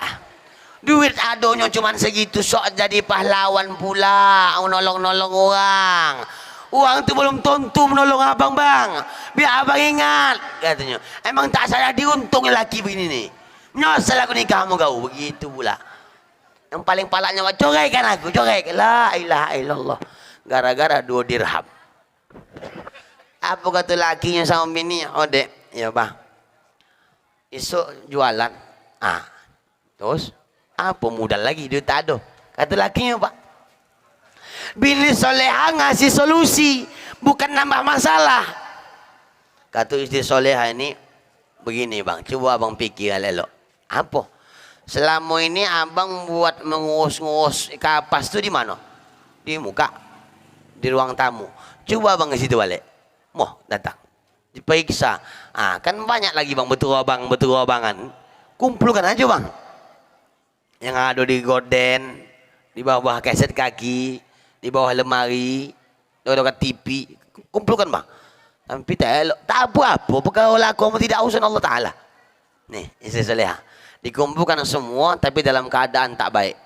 Duit adanya cuma segitu, sok jadi pahlawan pula, nolong-nolong orang. Uang tu belum tentu menolong abang bang. Biar abang ingat katanya. Emang tak salah diuntung lelaki begini nih. Menyesal aku nikah sama kau. Begitu pula. Yang paling palaknya, coraikan aku, coraikan. La ilaha illallah. Gara-gara 2 dirham. Apa kata lakinya sama bini? Oh dek, ya bang. esok jualan. Terus apa modal lagi, duit tak ada. Kata lakinya, Pak, bini soleha ngasih solusi, bukan nambah masalah. Kata istri soleha ini, begini bang, coba abang pikir elok. Apa? Selama ini abang buat mengus-ngus kapas tu di mana? Di muka, di ruang tamu. Coba abang ke situ balik. Moh datang, diperiksa. Kan banyak lagi bang betul abangan. Kumpulkan aja bang. Yang ada di gorden, di bawah keset kaki, di bawah lemari, di bawah TV. Kumpulkan bang. Tapi tak apa-apa perkara aku tidak urusan Allah Ta'ala. Nih istri soleha. Dikumpulkan semua tapi dalam keadaan tak baik.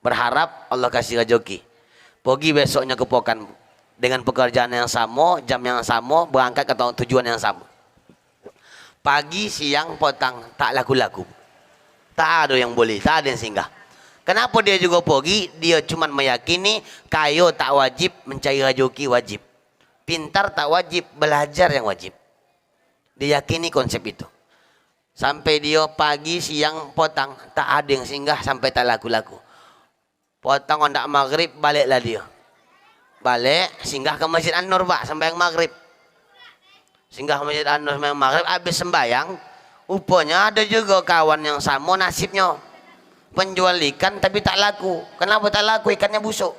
Berharap Allah kasih rezeki. Pergi besoknya ke pokan dengan pekerjaan yang sama, jam yang sama, berangkat ke tujuan yang sama. Pagi, siang, petang, tak laku-laku. Tak ada yang boleh, tak ada yang singgah. Kenapa dia juga pergi? Dia cuma meyakini kaya tak wajib, mencari rezeki wajib. Pintar tak wajib, belajar yang wajib. Dia yakini konsep itu. Sampai dia pagi, siang, petang, tak ada yang singgah sampai tak laku-laku. Petang hendak maghrib, baliklah dia. Balik, singgah ke Masjid An-Nur Pak, sembahyang maghrib. Singgah ke Masjid An-Nur sembahyang maghrib, habis sembahyang, rupanya ada juga kawan yang sama nasibnya. Penjual ikan tapi tak laku. Kenapa tak laku? Ikannya busuk.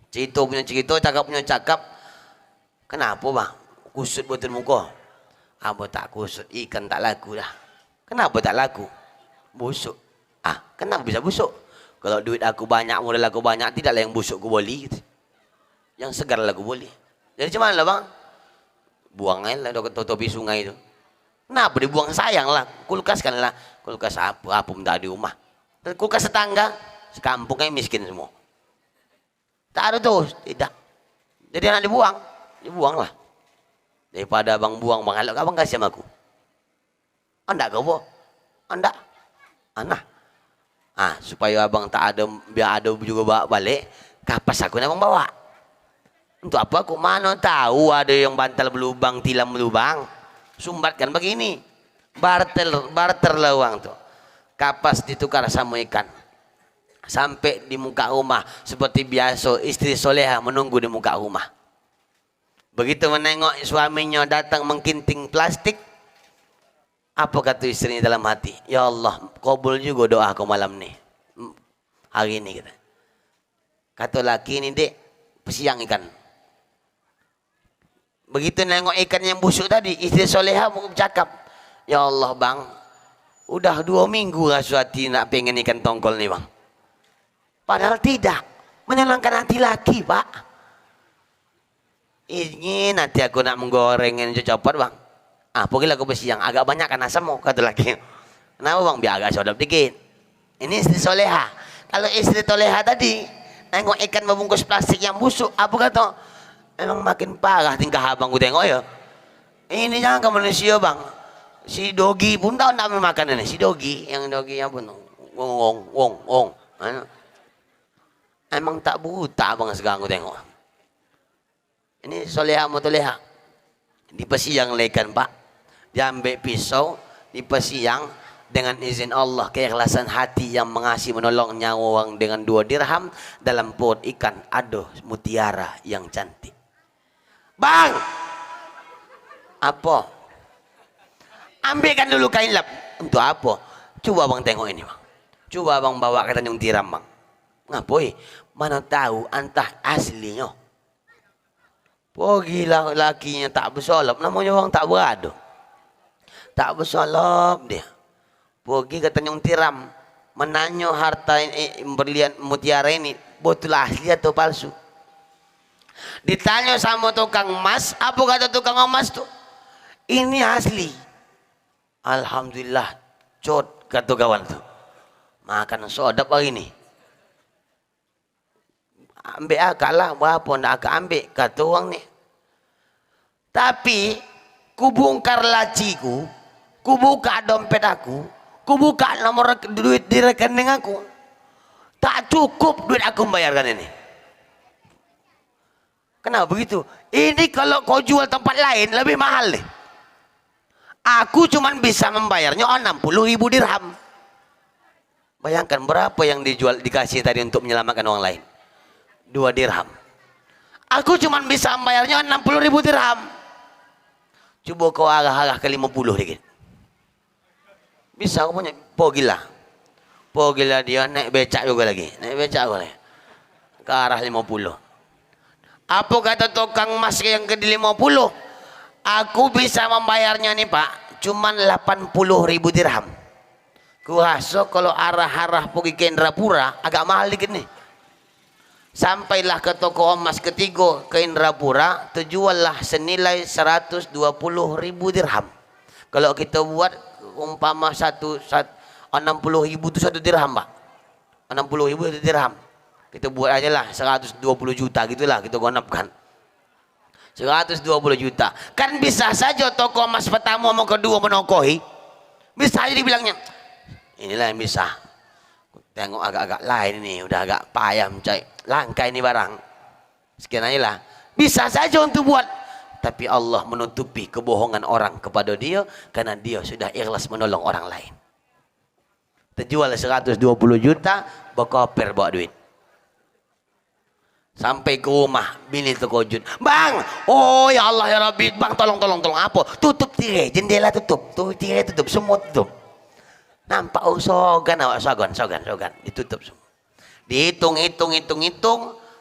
Cerita punya cerita, cakap punya cakap. Kenapa bang? Kusut betul muka. Apa tak kusut? Ikan tak laku dah. Kenapa tak laku? Busuk. Kenapa bisa busuk? Kalau duit aku banyak, modal aku banyak, tidaklah yang busuk aku boleh. Gitu. Yang segar lah aku boleh. Jadi cuman lah bang. Buang aja lah topi sungai itu. Kenapa dibuang? Sayang lah. Kulkas kan lah. Kulkas apa pun tak di rumah. Kulkas tetangga. Sekampungnya miskin semua. Tak ada tuh. Tidak. Jadi anak dibuang. Dibuang lah. Daripada abang buang, bang alok, abang kasih sama aku. Anda kau boh? Anda? Anak? Supaya abang tak ada, biar ada juga bawa balik, kapas aku abang bawa. Untuk apa aku? Mana tahu ada yang bantal berlubang, tilam berlubang. Sumbatkan begini. Barter lawang tuh. Kapas ditukar sama ikan. Sampai di muka rumah. Seperti biasa, istri soleha menunggu di muka rumah. Begitu menengok suaminya datang mengkinting plastik, apa kata istrinya dalam hati? Ya Allah, kabul juga doa aku malam nih. Hari ini kita. Kata laki ini, dek, pesiang ikan. Begitu nengok ikan yang busuk tadi, istri soleha bercakap, ya Allah bang, udah 2 minggu rasa hati nak pengen ikan tongkol nih bang. Padahal tidak, menyenangkan hati laki pak. Ini nanti aku nak menggorengin copot bang. Pergilah aku bersiang, agak banyak kan asammu, kata laki. Kenapa bang? Biar agak sodap dikit. Ini istri soleha. Kalau istri toleha tadi, nengok ikan membungkus plastik yang busuk, apa kata? Emang makin parah tingkah abang ku tengok ya. Ini jangan ke manusia bang. Si Dogi pun tahu nak makan ini. Si Dogi, yang Dogi apa tuh? Wong. Emang tak buta bang sekarang ku tengok. Ini soleha mau toleha. Dipesiang lekan pak. Diambil pisau, dipesiang dengan izin Allah, keikhlasan hati yang mengasihi menolong nyawa orang dengan 2 dirham dalam perut ikan ada mutiara yang cantik. Bang, apa? Ambilkan dulu kain lap. Untuk apa? Coba bang tengok ini bang. Coba bang bawa ke Tanjung Tiram bang. Ngapoi? Mana tahu antah aslinya. Pergilah lakinya tak bersolop, namanya orang tak berada. Tak bersolop dia. Pergi ke Tanjung Tiram, menanya harta ini, berlian mutiara ini betul asli atau palsu. Ditanya sama tukang emas, apa kata tukang emas tuh? Ini asli. Alhamdulillah, cot kata kawan tuh. Makan sodap hari ini. Ambil akak lah, berapa nak akak ambil, kata orang ni. Tapi, ku bongkar laciku, ku buka dompet aku, ku buka nomor duit di rekening aku. Tak cukup duit aku membayarkan ini. Kenapa begitu? Ini kalau kau jual tempat lain lebih mahal nih. Aku cuman bisa membayarnya 60.000 dirham. Bayangkan berapa yang dijual dikasih tadi untuk menyelamatkan orang lain? 2 dirham. Aku cuman bisa membayarnya 60.000 dirham. Coba kau arah-arah ke 50 dikit. Bisa aku punya. Po gila dia naik becak juga lagi. Naik becak juga lagi. Ke arah 50. Apa kata tukang mas yang ke 50? Aku bisa membayarnya nih Pak, cuman 80.000 dirham. Ku rasa kalau arah-arah pergi ke Indrapura agak mahal dikit nih. Sampailah ke toko emas ketiga ke Indrapura, terjuallah senilai 120.000 dirham. Kalau kita buat umpama 60.000 itu 1 dirham Pak. 60.000 itu dirham. Kita buat aja lah 120 juta gitulah kita gonapkan. 120 juta. Kan bisa saja toko emas pertama mau kedua menokohi. Bisa aja dibilangnya. Inilah yang bisa. Tengok agak-agak lain ini. Udah agak payah mencari. Langka ini barang. Sekian aja lah. Bisa saja untuk buat. Tapi Allah menutupi kebohongan orang kepada dia. Karena dia sudah ikhlas menolong orang lain. Terjual 120 juta. Berkoper bawa duit. Sampai ke rumah, bini terkejut. Bang, oh ya Allah ya Rabbi, bang tolong apa? Tutup tirai, jendela tutup, tirai tutup, semua tutup. Nampak sogan awak sogan, ditutup semua. Dihitung,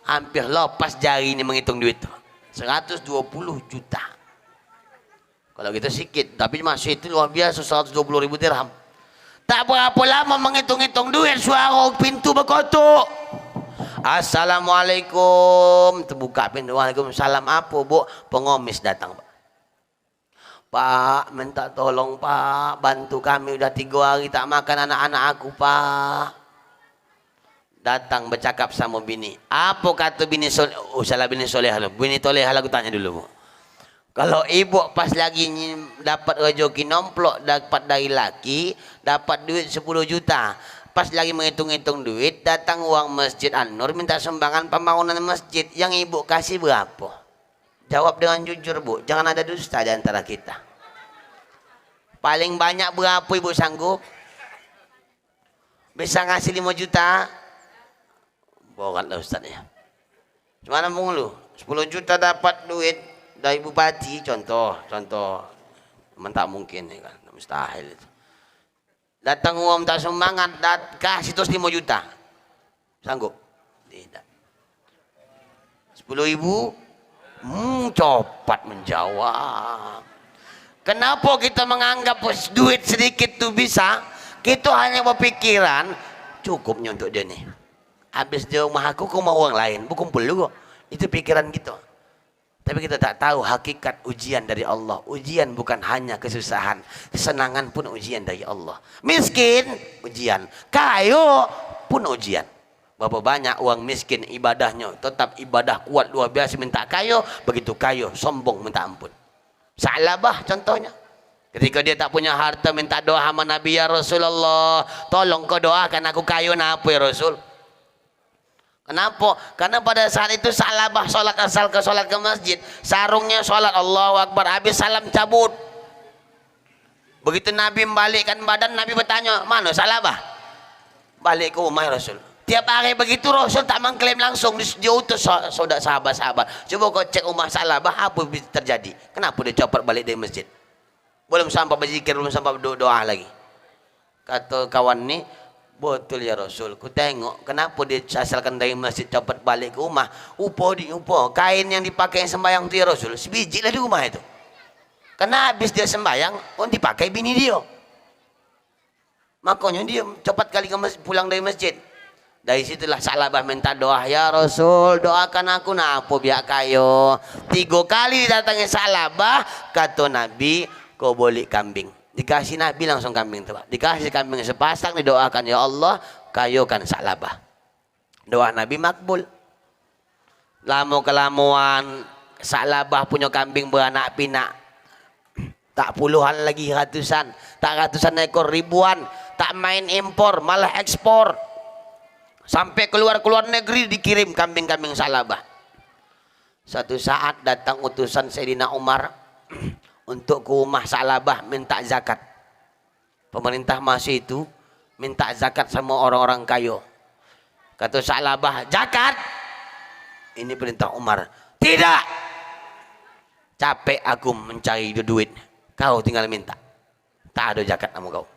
hampir lepas jari ini menghitung duit tuh. 120 juta. Kalau kita sedikit, tapi masih itu luar biasa 120.000 dirham. Tak berapa lama menghitung duit, suara pintu berkotok. Assalamualaikum, terbuka pintu. Waalaikumsalam. Apa Bu? Pengemis datang Pak. Pak, minta tolong Pak, bantu kami udah 3 hari tak makan anak-anak aku Pak. Datang bercakap sama bini. Apa kata bini soleh? Oh salah bini soleh. Bini soleh aku tanya dulu Bu. Kalau ibu pas lagi dapat rezeki nomplok dapat dari laki, dapat duit 10 juta. Pas lagi menghitung-hitung duit, datang uang Masjid An-Nur minta sumbangan pembangunan masjid. Yang ibu kasih berapa? Jawab dengan jujur Bu, jangan ada dusta di antara kita. Paling banyak berapa ibu sanggup? Bisa ngasih 5 juta? Boratlah Ustaz ya. Gimana Bung lu? 10 juta dapat duit dari bupati, contoh. Tak mungkin ya kan, mustahil itu. Datang uang minta sumbangan, kasih terus 5 juta. Sanggup? Tidak. 10.000? Cepat menjawab. Kenapa kita menganggap duit sedikit itu bisa? Kita hanya berpikiran, cukupnya untuk dia nih. Habis dia rumah aku mau orang lain, berkumpul juga. Itu pikiran kita. Tapi kita tak tahu hakikat ujian dari Allah. Ujian bukan hanya kesusahan. Kesenangan pun ujian dari Allah. Miskin, ujian. Kaya pun ujian. Berapa banyak orang miskin ibadahnya. Tetap ibadah kuat luar biasa minta kaya. Begitu kaya, sombong minta ampun. Sa'labah contohnya. Ketika dia tak punya harta minta doa sama Nabi ya Rasulullah. Tolong kau doakan aku kaya apa ya Rasul. Kenapa? Karena pada saat itu Sa'labah sholat asal ke sholat ke masjid, sarungnya sholat Allahu Akbar, habis salam cabut. Begitu Nabi membalikkan badan, Nabi bertanya, mana Sa'labah? Balik ke rumah ya Rasul. Tiap hari begitu Rasul tak mengklaim langsung, dia utus sahabat-sahabat. Coba kau cek rumah Sa'labah, apa yang terjadi? Kenapa dia copot balik dari masjid? Belum sampai berzikir, belum sampai doa lagi. Kata kawan ni, betul ya Rasul, ku tengok kenapa dia asalkan dari masjid cepat balik ke rumah. Upa kain yang dipakai yang sembahyang tu ya Rasul, sebiji lah di rumah itu. Karena habis dia sembahyang, pun dipakai bini dia. Makanya dia cepat kali pulang dari masjid. Dari situlah Sa'labah minta doa, ya Rasul doakan aku apa biar kayo. 3 kali didatangi Sa'labah, kata Nabi, kau boleh kambing. Dikasih Nabi langsung kambing itu Pak. Dikasih kambing sepasang, didoakan ya Allah kayokan Sa'labah. Doa Nabi makbul. Lama kelamuan Sa'labah punya kambing beranak pinak. Tak puluhan lagi ratusan. Tak ratusan ekor, ribuan. Tak main impor malah ekspor. Sampai keluar negeri dikirim kambing-kambing Sa'labah. Satu saat datang utusan Sayyidina Umar. untuk ke rumah Sa'labah minta zakat. Pemerintah masih itu minta zakat sama orang-orang kaya. Kata Sa'labah, zakat. Ini perintah Umar. Tidak. Capek aku mencari duit. Kau tinggal minta. Tak ada zakat sama kau.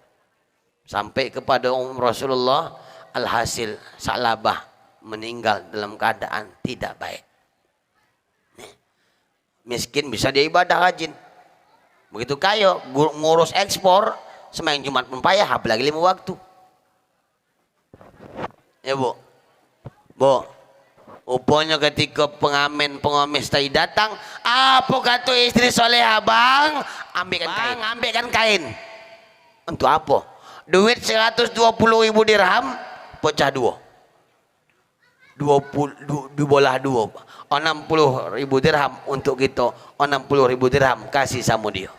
Sampai kepada Rasulullah, alhasil Sa'labah meninggal dalam keadaan tidak baik. Miskin bisa dia ibadah rajin. Begitu kaya ngurus ekspor, sembahyang Jumat pun payah, apalagi 5 waktu. Ya Bu. Bu. Rupanya ketika pengamis tadi datang, apa kata istri soleh abang? Ambilkan kain. Untuk apa? Duit 120.000 dirham pecah 2. 20 bolah 2. 60.000 dirham untuk kita, 60.000 dirham kasih sama dia.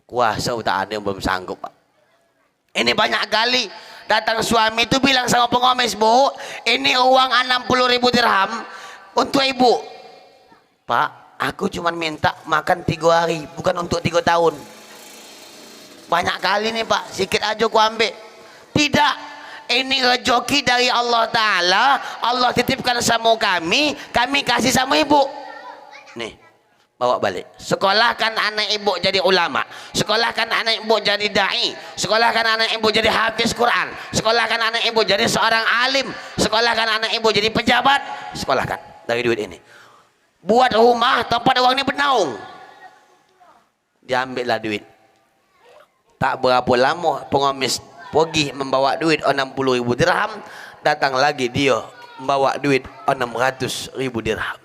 Kuasa tak ada yang belum sanggup, Pak. Ini banyak kali datang suami itu bilang sama pengemis, Bu, ini uang 60.000 dirham untuk ibu. Pak, aku cuma minta makan 3 hari, bukan untuk 3 tahun. Banyak kali nih Pak, sikit aja ku ambil. Tidak, ini rezeki dari Allah Ta'ala. Allah titipkan sama kami kasih sama ibu. Nih, bawa balik. Sekolahkan anak ibu jadi ulama, sekolahkan anak ibu jadi da'i, sekolahkan anak ibu jadi hafiz Quran, sekolahkan anak ibu jadi seorang alim, sekolahkan anak ibu jadi pejabat. Sekolahkan dari duit ini. Buat rumah tempat uang ini bernaung. Diambillah duit. Tak berapa lama pengemis pergi membawa duit 60.000 dirham, datang lagi dia membawa duit 600.000 dirham.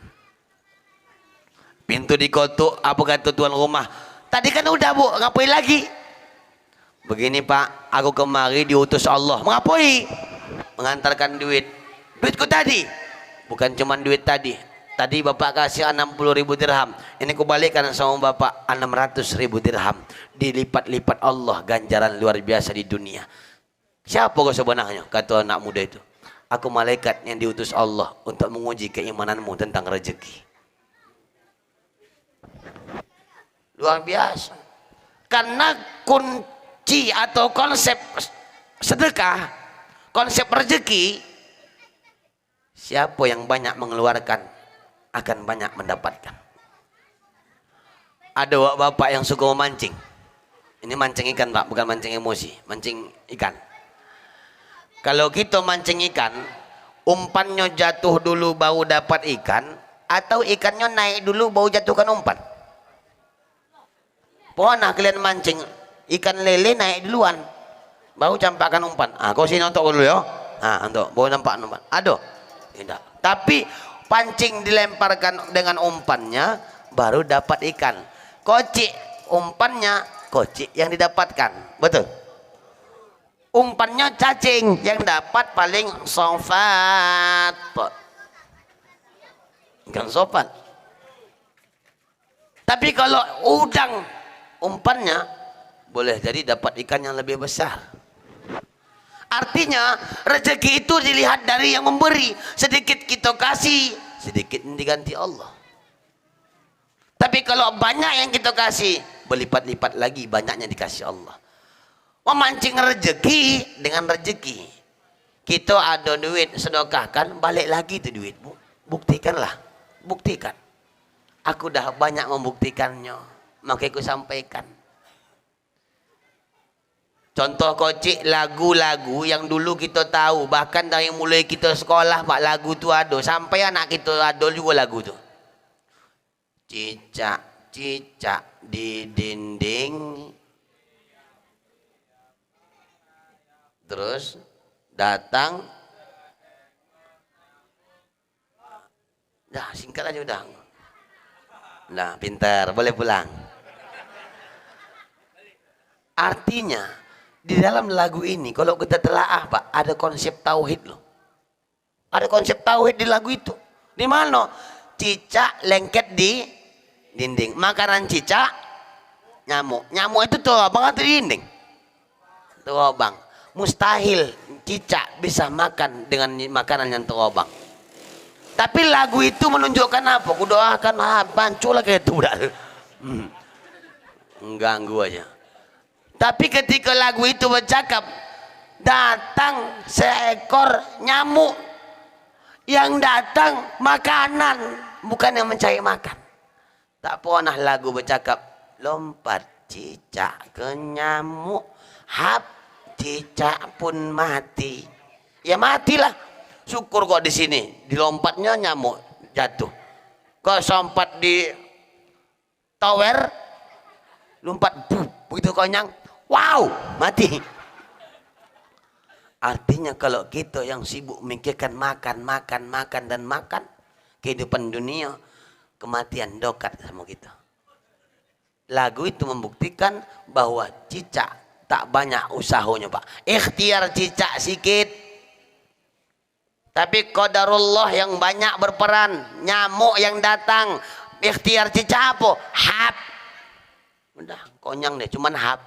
Pintu dikotok, apa kata tuan rumah? Tadi kan udah Bu, ngapain lagi? Begini Pak, aku kemari diutus Allah. Mengapain? Mengantarkan duit. Duitku tadi. Bukan cuma duit tadi. Tadi Bapak kasih 60.000 dirham. Ini ku balikkan sama Bapak 600.000 dirham. Dilipat-lipat Allah, ganjaran luar biasa di dunia. Siapa kau sebenarnya? Kata anak muda itu. Aku malaikat yang diutus Allah untuk menguji keimananmu tentang rezeki. Luar biasa. Karena kunci atau konsep sedekah, konsep rezeki, siapa yang banyak mengeluarkan akan banyak mendapatkan. Ada bapak yang suka memancing. Ini mancing ikan Pak, bukan mancing emosi, mancing ikan. Kalau kita mancing ikan, umpannya jatuh dulu baru dapat ikan, atau ikannya naik dulu baru jatuhkan umpan? Pernah kalian mancing ikan lele naik duluan baru campakkan umpan. Kau sini untuk dulu ya. Untuk baru nampak umpan. Ada? Tidak. Tapi pancing dilemparkan dengan umpannya baru dapat ikan. Kocik umpannya, kocik yang didapatkan. Betul? Umpannya cacing, yang dapat paling sofat. Bukan sopan. Tapi kalau udang umpannya boleh jadi dapat ikan yang lebih besar. Artinya rezeki itu dilihat dari yang memberi. Sedikit kita kasih, sedikit diganti Allah. Tapi kalau banyak yang kita kasih, berlipat-lipat lagi banyaknya dikasih Allah. Memancing rezeki dengan rezeki. Kita ada duit, sedekahkan, balik lagi itu duit, Bu. Buktikanlah, buktikan. Aku dah banyak membuktikannya, makanya aku sampaikan. Contoh kocik lagu-lagu yang dulu kita tahu, bahkan dari mulai kita sekolah Pak, lagu tu ada, sampai anak kita ada juga lagu tu. Cicak cicak di dinding, terus datang, dah singkat aja udah. Nah pintar, boleh pulang. Artinya di dalam lagu ini kalau kita telaah Pak, ada konsep tauhid loh. Ada konsep tauhid di lagu itu. Di mana? Cicak lengket di dinding. Makanan cicak nyamuk. Nyamuk itu tuh abang atau di dinding? Terobang. Mustahil cicak bisa makan dengan makanan yang terobang. Tapi lagu itu menunjukkan apa? Kudoakan pancul lah kayak itu. mengganggu aja. Tapi ketika lagu itu bercakap, datang seekor nyamuk, yang datang makanan, bukan yang mencari makan. Tak pernah lagu bercakap, lompat cicak ke nyamuk, hap cicak pun mati. Ya matilah. Syukur kok di sini dilompatnya nyamuk jatuh. Kok sompat di tower, lompat begitu konyang, wow, mati. Artinya kalau kita yang sibuk memikirkan makan, kehidupan dunia, kematian dekat sama kita. Lagu itu membuktikan bahwa cicak tak banyak usahanya, Pak. Ikhtiar cicak sikit, tapi qadarullah yang banyak berperan. Nyamuk yang datang, ikhtiar cicak apa? Hap. Udah konyang deh, cuman hap.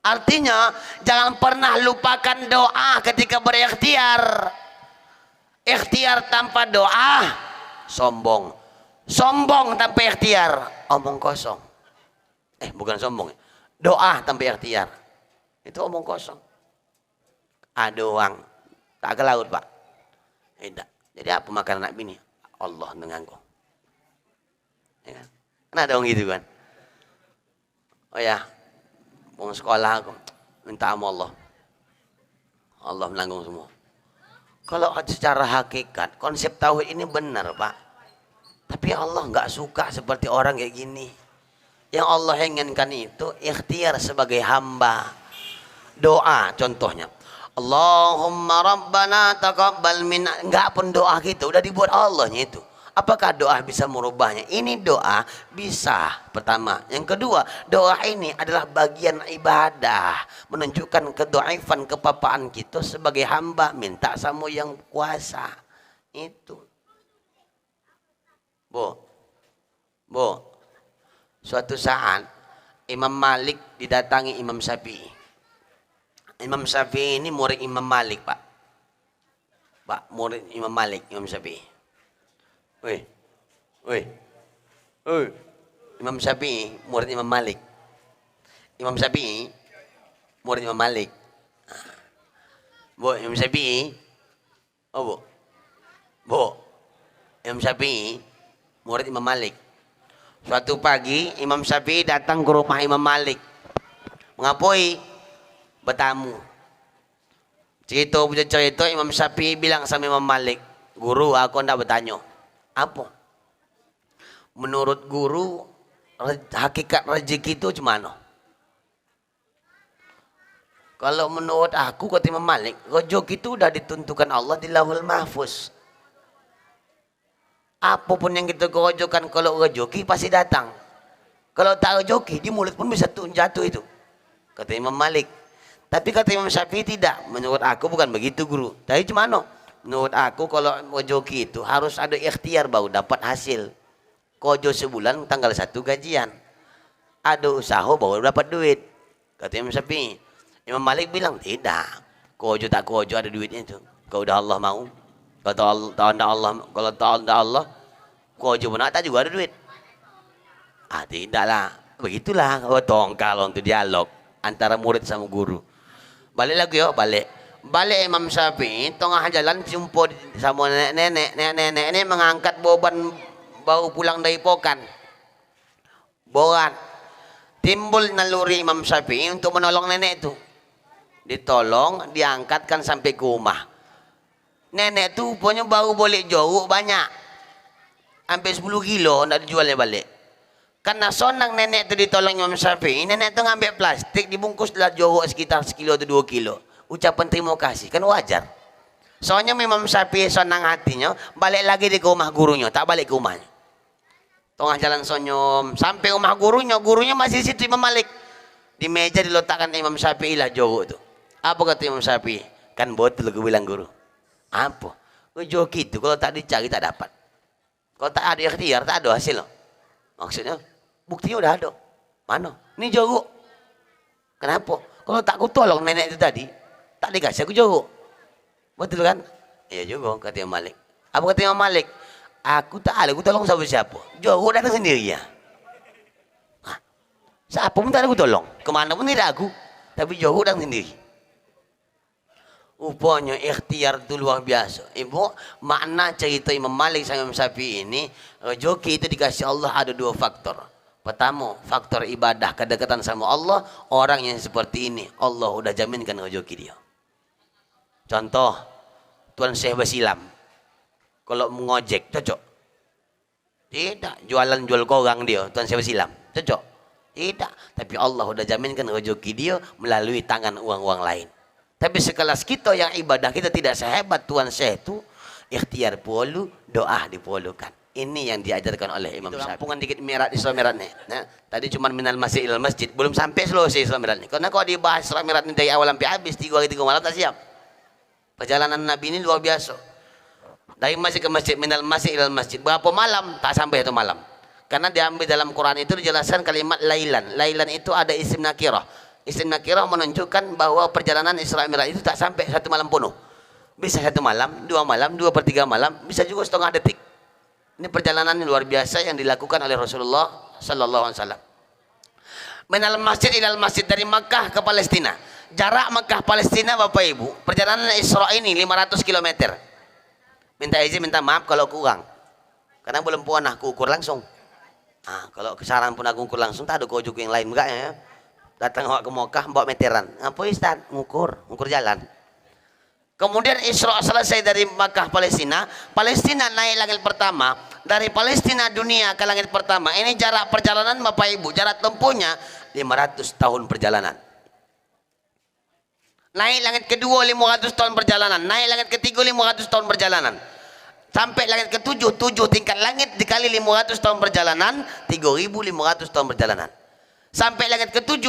Artinya jangan pernah lupakan doa ketika berikhtiar. Ikhtiar tanpa doa sombong. Sombong tanpa ikhtiar omong kosong. Bukan sombong. Doa tanpa ikhtiar itu omong kosong. Ada uang tak ke laut, Pak. Tidak. Jadi apa makan anak bini? Allah denganku. Ya kan? Kan ada orang gitu kan. Oh ya, mau sekolah aku minta sama Allah. Allah menanggung semua. Kalau secara hakikat konsep tauhid ini benar, Pak. Tapi Allah nggak suka seperti orang kayak gini. Yang Allah inginkan itu ikhtiar sebagai hamba. Doa contohnya. Allahumma rabbana taqabbal minna. Enggak pun doa gitu, udah dibuat Allahnya itu. Apakah doa bisa merubahnya? Ini doa bisa, pertama. Yang kedua, doa ini adalah bagian ibadah, menunjukkan kedoifan, kepapaan kita sebagai hamba, minta sama yang kuasa. Itu. Bu, suatu saat Imam Malik didatangi Imam Syafi'i. Imam Syafi'i ini murid Imam Malik, Pak. Murid Imam Malik, Imam Syafi'i. Woi. Imam Syafi'i murid Imam Malik. Imam Syafi'i murid Imam Malik. Bu, Imam Syafi'i. Oh, Bu. Imam Syafi'i murid Imam Malik. Suatu pagi Imam Syafi'i datang ke rumah Imam Malik. Mengapoi? Bertamu. Cerita Imam Syafi'i bilang sama Imam Malik, "Guru, aku hendak bertanya. Apa? Menurut guru hakikat rezeki itu gimana?" Kalau menurut aku, kata Imam Malik, rezeki itu udah ditentukan Allah di Lauhul Mahfuz. Apapun yang kita kerojokan, kalau rezeki pasti datang. Kalau tak rezeki di mulut pun bisa jatuh itu. Kata Imam Malik. Tapi kata Imam Syafi'i tidak. Menurut aku bukan begitu, guru. Tapi gimana? Menurut aku kalau rezeki itu harus ada ikhtiar baru dapat hasil. Kojo sebulan tanggal 1 gajian. Ada usaha baru dapat duit. Kata Imam Syafi'i. Imam Malik bilang tidak. Kojo tak kojo ada duitnya itu. Kalau udah Allah mau. Kalau tak ada Allah, kojo pun tak juga ada duit. Tidaklah. Begitulah kalau untuk dialog antara murid sama guru. Balik lagi yuk, balik Imam Syafi'i tengah jalan jumpa sama nenek ini mengangkat beban baru pulang dari pokan. Berat. Timbul naluri Imam Syafi'i untuk menolong nenek itu. Ditolong, diangkatkan sampai ke rumah. Nenek tu rupanya baru boleh jorok banyak. Hampir 10 kilo nak dijualnya balik. Karena sonang nenek tu ditolong Imam Syafi'i, nenek tu ngambil plastik dibungkuslah jorok sekitar 1 kilo atau 2 kilo. Ucapan terima kasih, kan wajar. Soalnya Imam Syafi'i sonang hatinya, balik lagi di ke rumah gurunya, tak balik ke rumahnya. Tengah jalan sonyom, sampai rumah gurunya masih di situ Imam Malik. Di meja diletakkan Imam Syafi'i lah jorok tu. Apa kata Imam Syafi'i? Kan betul gue bilang guru. Apa? Rezeki itu kalau tak dicari tak dapat. Kalau tak ada ikhtiar tak ada hasil. Maksudnya buktinya udah ada. Mana? Ini jorok. Kenapa? Kalau tak aku tolong nenek itu tadi, tak dikasih aku jorok. Betul kan? Iya juga kata Imam Malik. Apa kata Imam Malik? Aku tak ada, aku tolong siapa-siapa. Jorok datang sendiri ya. Siapa pun tak ada aku tolong. Kemana pun tidak aku. Tapi jauh dan sendiri. Rupanya ikhtiar itu luar biasa. Ibu, makna cerita Imam Malik sama Imam Syafi'i ini, rezeki itu dikasih Allah ada dua faktor. Pertama, faktor ibadah, kedekatan sama Allah. Orang yang seperti ini, Allah udah jaminkan rezeki dia. Contoh, Tuan Syekh Basilam. Kalau mengojek, cocok? Tidak. Jual korang dia, Tuan Syekh Basilam. Cocok? Tidak, tapi Allah sudah jaminkan rezeki dia melalui tangan uang-uang lain. Tapi sekelas kita yang ibadah kita tidak sehebat Tuan Syekh itu, ikhtiar perlu, doa diperlukan. Ini yang diajarkan oleh Imam Syafi'i. Lampungan dikit Mi'raj Isra Mi'raj nih. Nah, tadi cuma minal masjid ilal masjid, belum sampai selesai Isra Mi'raj nih. Karena kalau dibahas Isra Mi'raj ini dari awal sampai habis 3 hari 3 malam tak siap. Perjalanan Nabi ini luar biasa. Dari masjid ke masjid, minal masjid ilal masjid. Berapa malam? Tak sampai 1 malam. Karena diambil dalam Quran itu dijelaskan kalimat lailan. Lailan itu ada isim nakirah. Isim nakirah menunjukkan bahwa perjalanan Isra Mi'raj itu tak sampai 1 malam penuh. Bisa 1 malam, 2 malam, 2/3 malam, bisa juga setengah detik. Ini perjalanan yang luar biasa yang dilakukan oleh Rasulullah sallallahu alaihi wasallam. Minal masjid ilal masjid, dari Makkah ke Palestina. Jarak Makkah Palestina Bapak Ibu, perjalanan Isra ini 500 km. Minta izin, minta maaf kalau kurang. Karena belum pernah aku ukur langsung. Nah, kalau kesaran pun aku ukur langsung, tak ada kau juga yang lain enggak ya. Datang awak ke Mekah bawa meteran. Apa Ustaz? Ngukur jalan. Kemudian Isra selesai dari Makkah Palestina, Palestina naik langit pertama, dari Palestina dunia ke langit pertama. Ini jarak perjalanan Bapak Ibu, jarak tempuhnya 500 tahun perjalanan. Naik langit kedua 500 tahun perjalanan, naik langit ketiga 500 tahun perjalanan. Sampai langit ke-7, 7 tingkat langit dikali 500 tahun perjalanan, 3.500 tahun perjalanan. Sampai langit ke-7,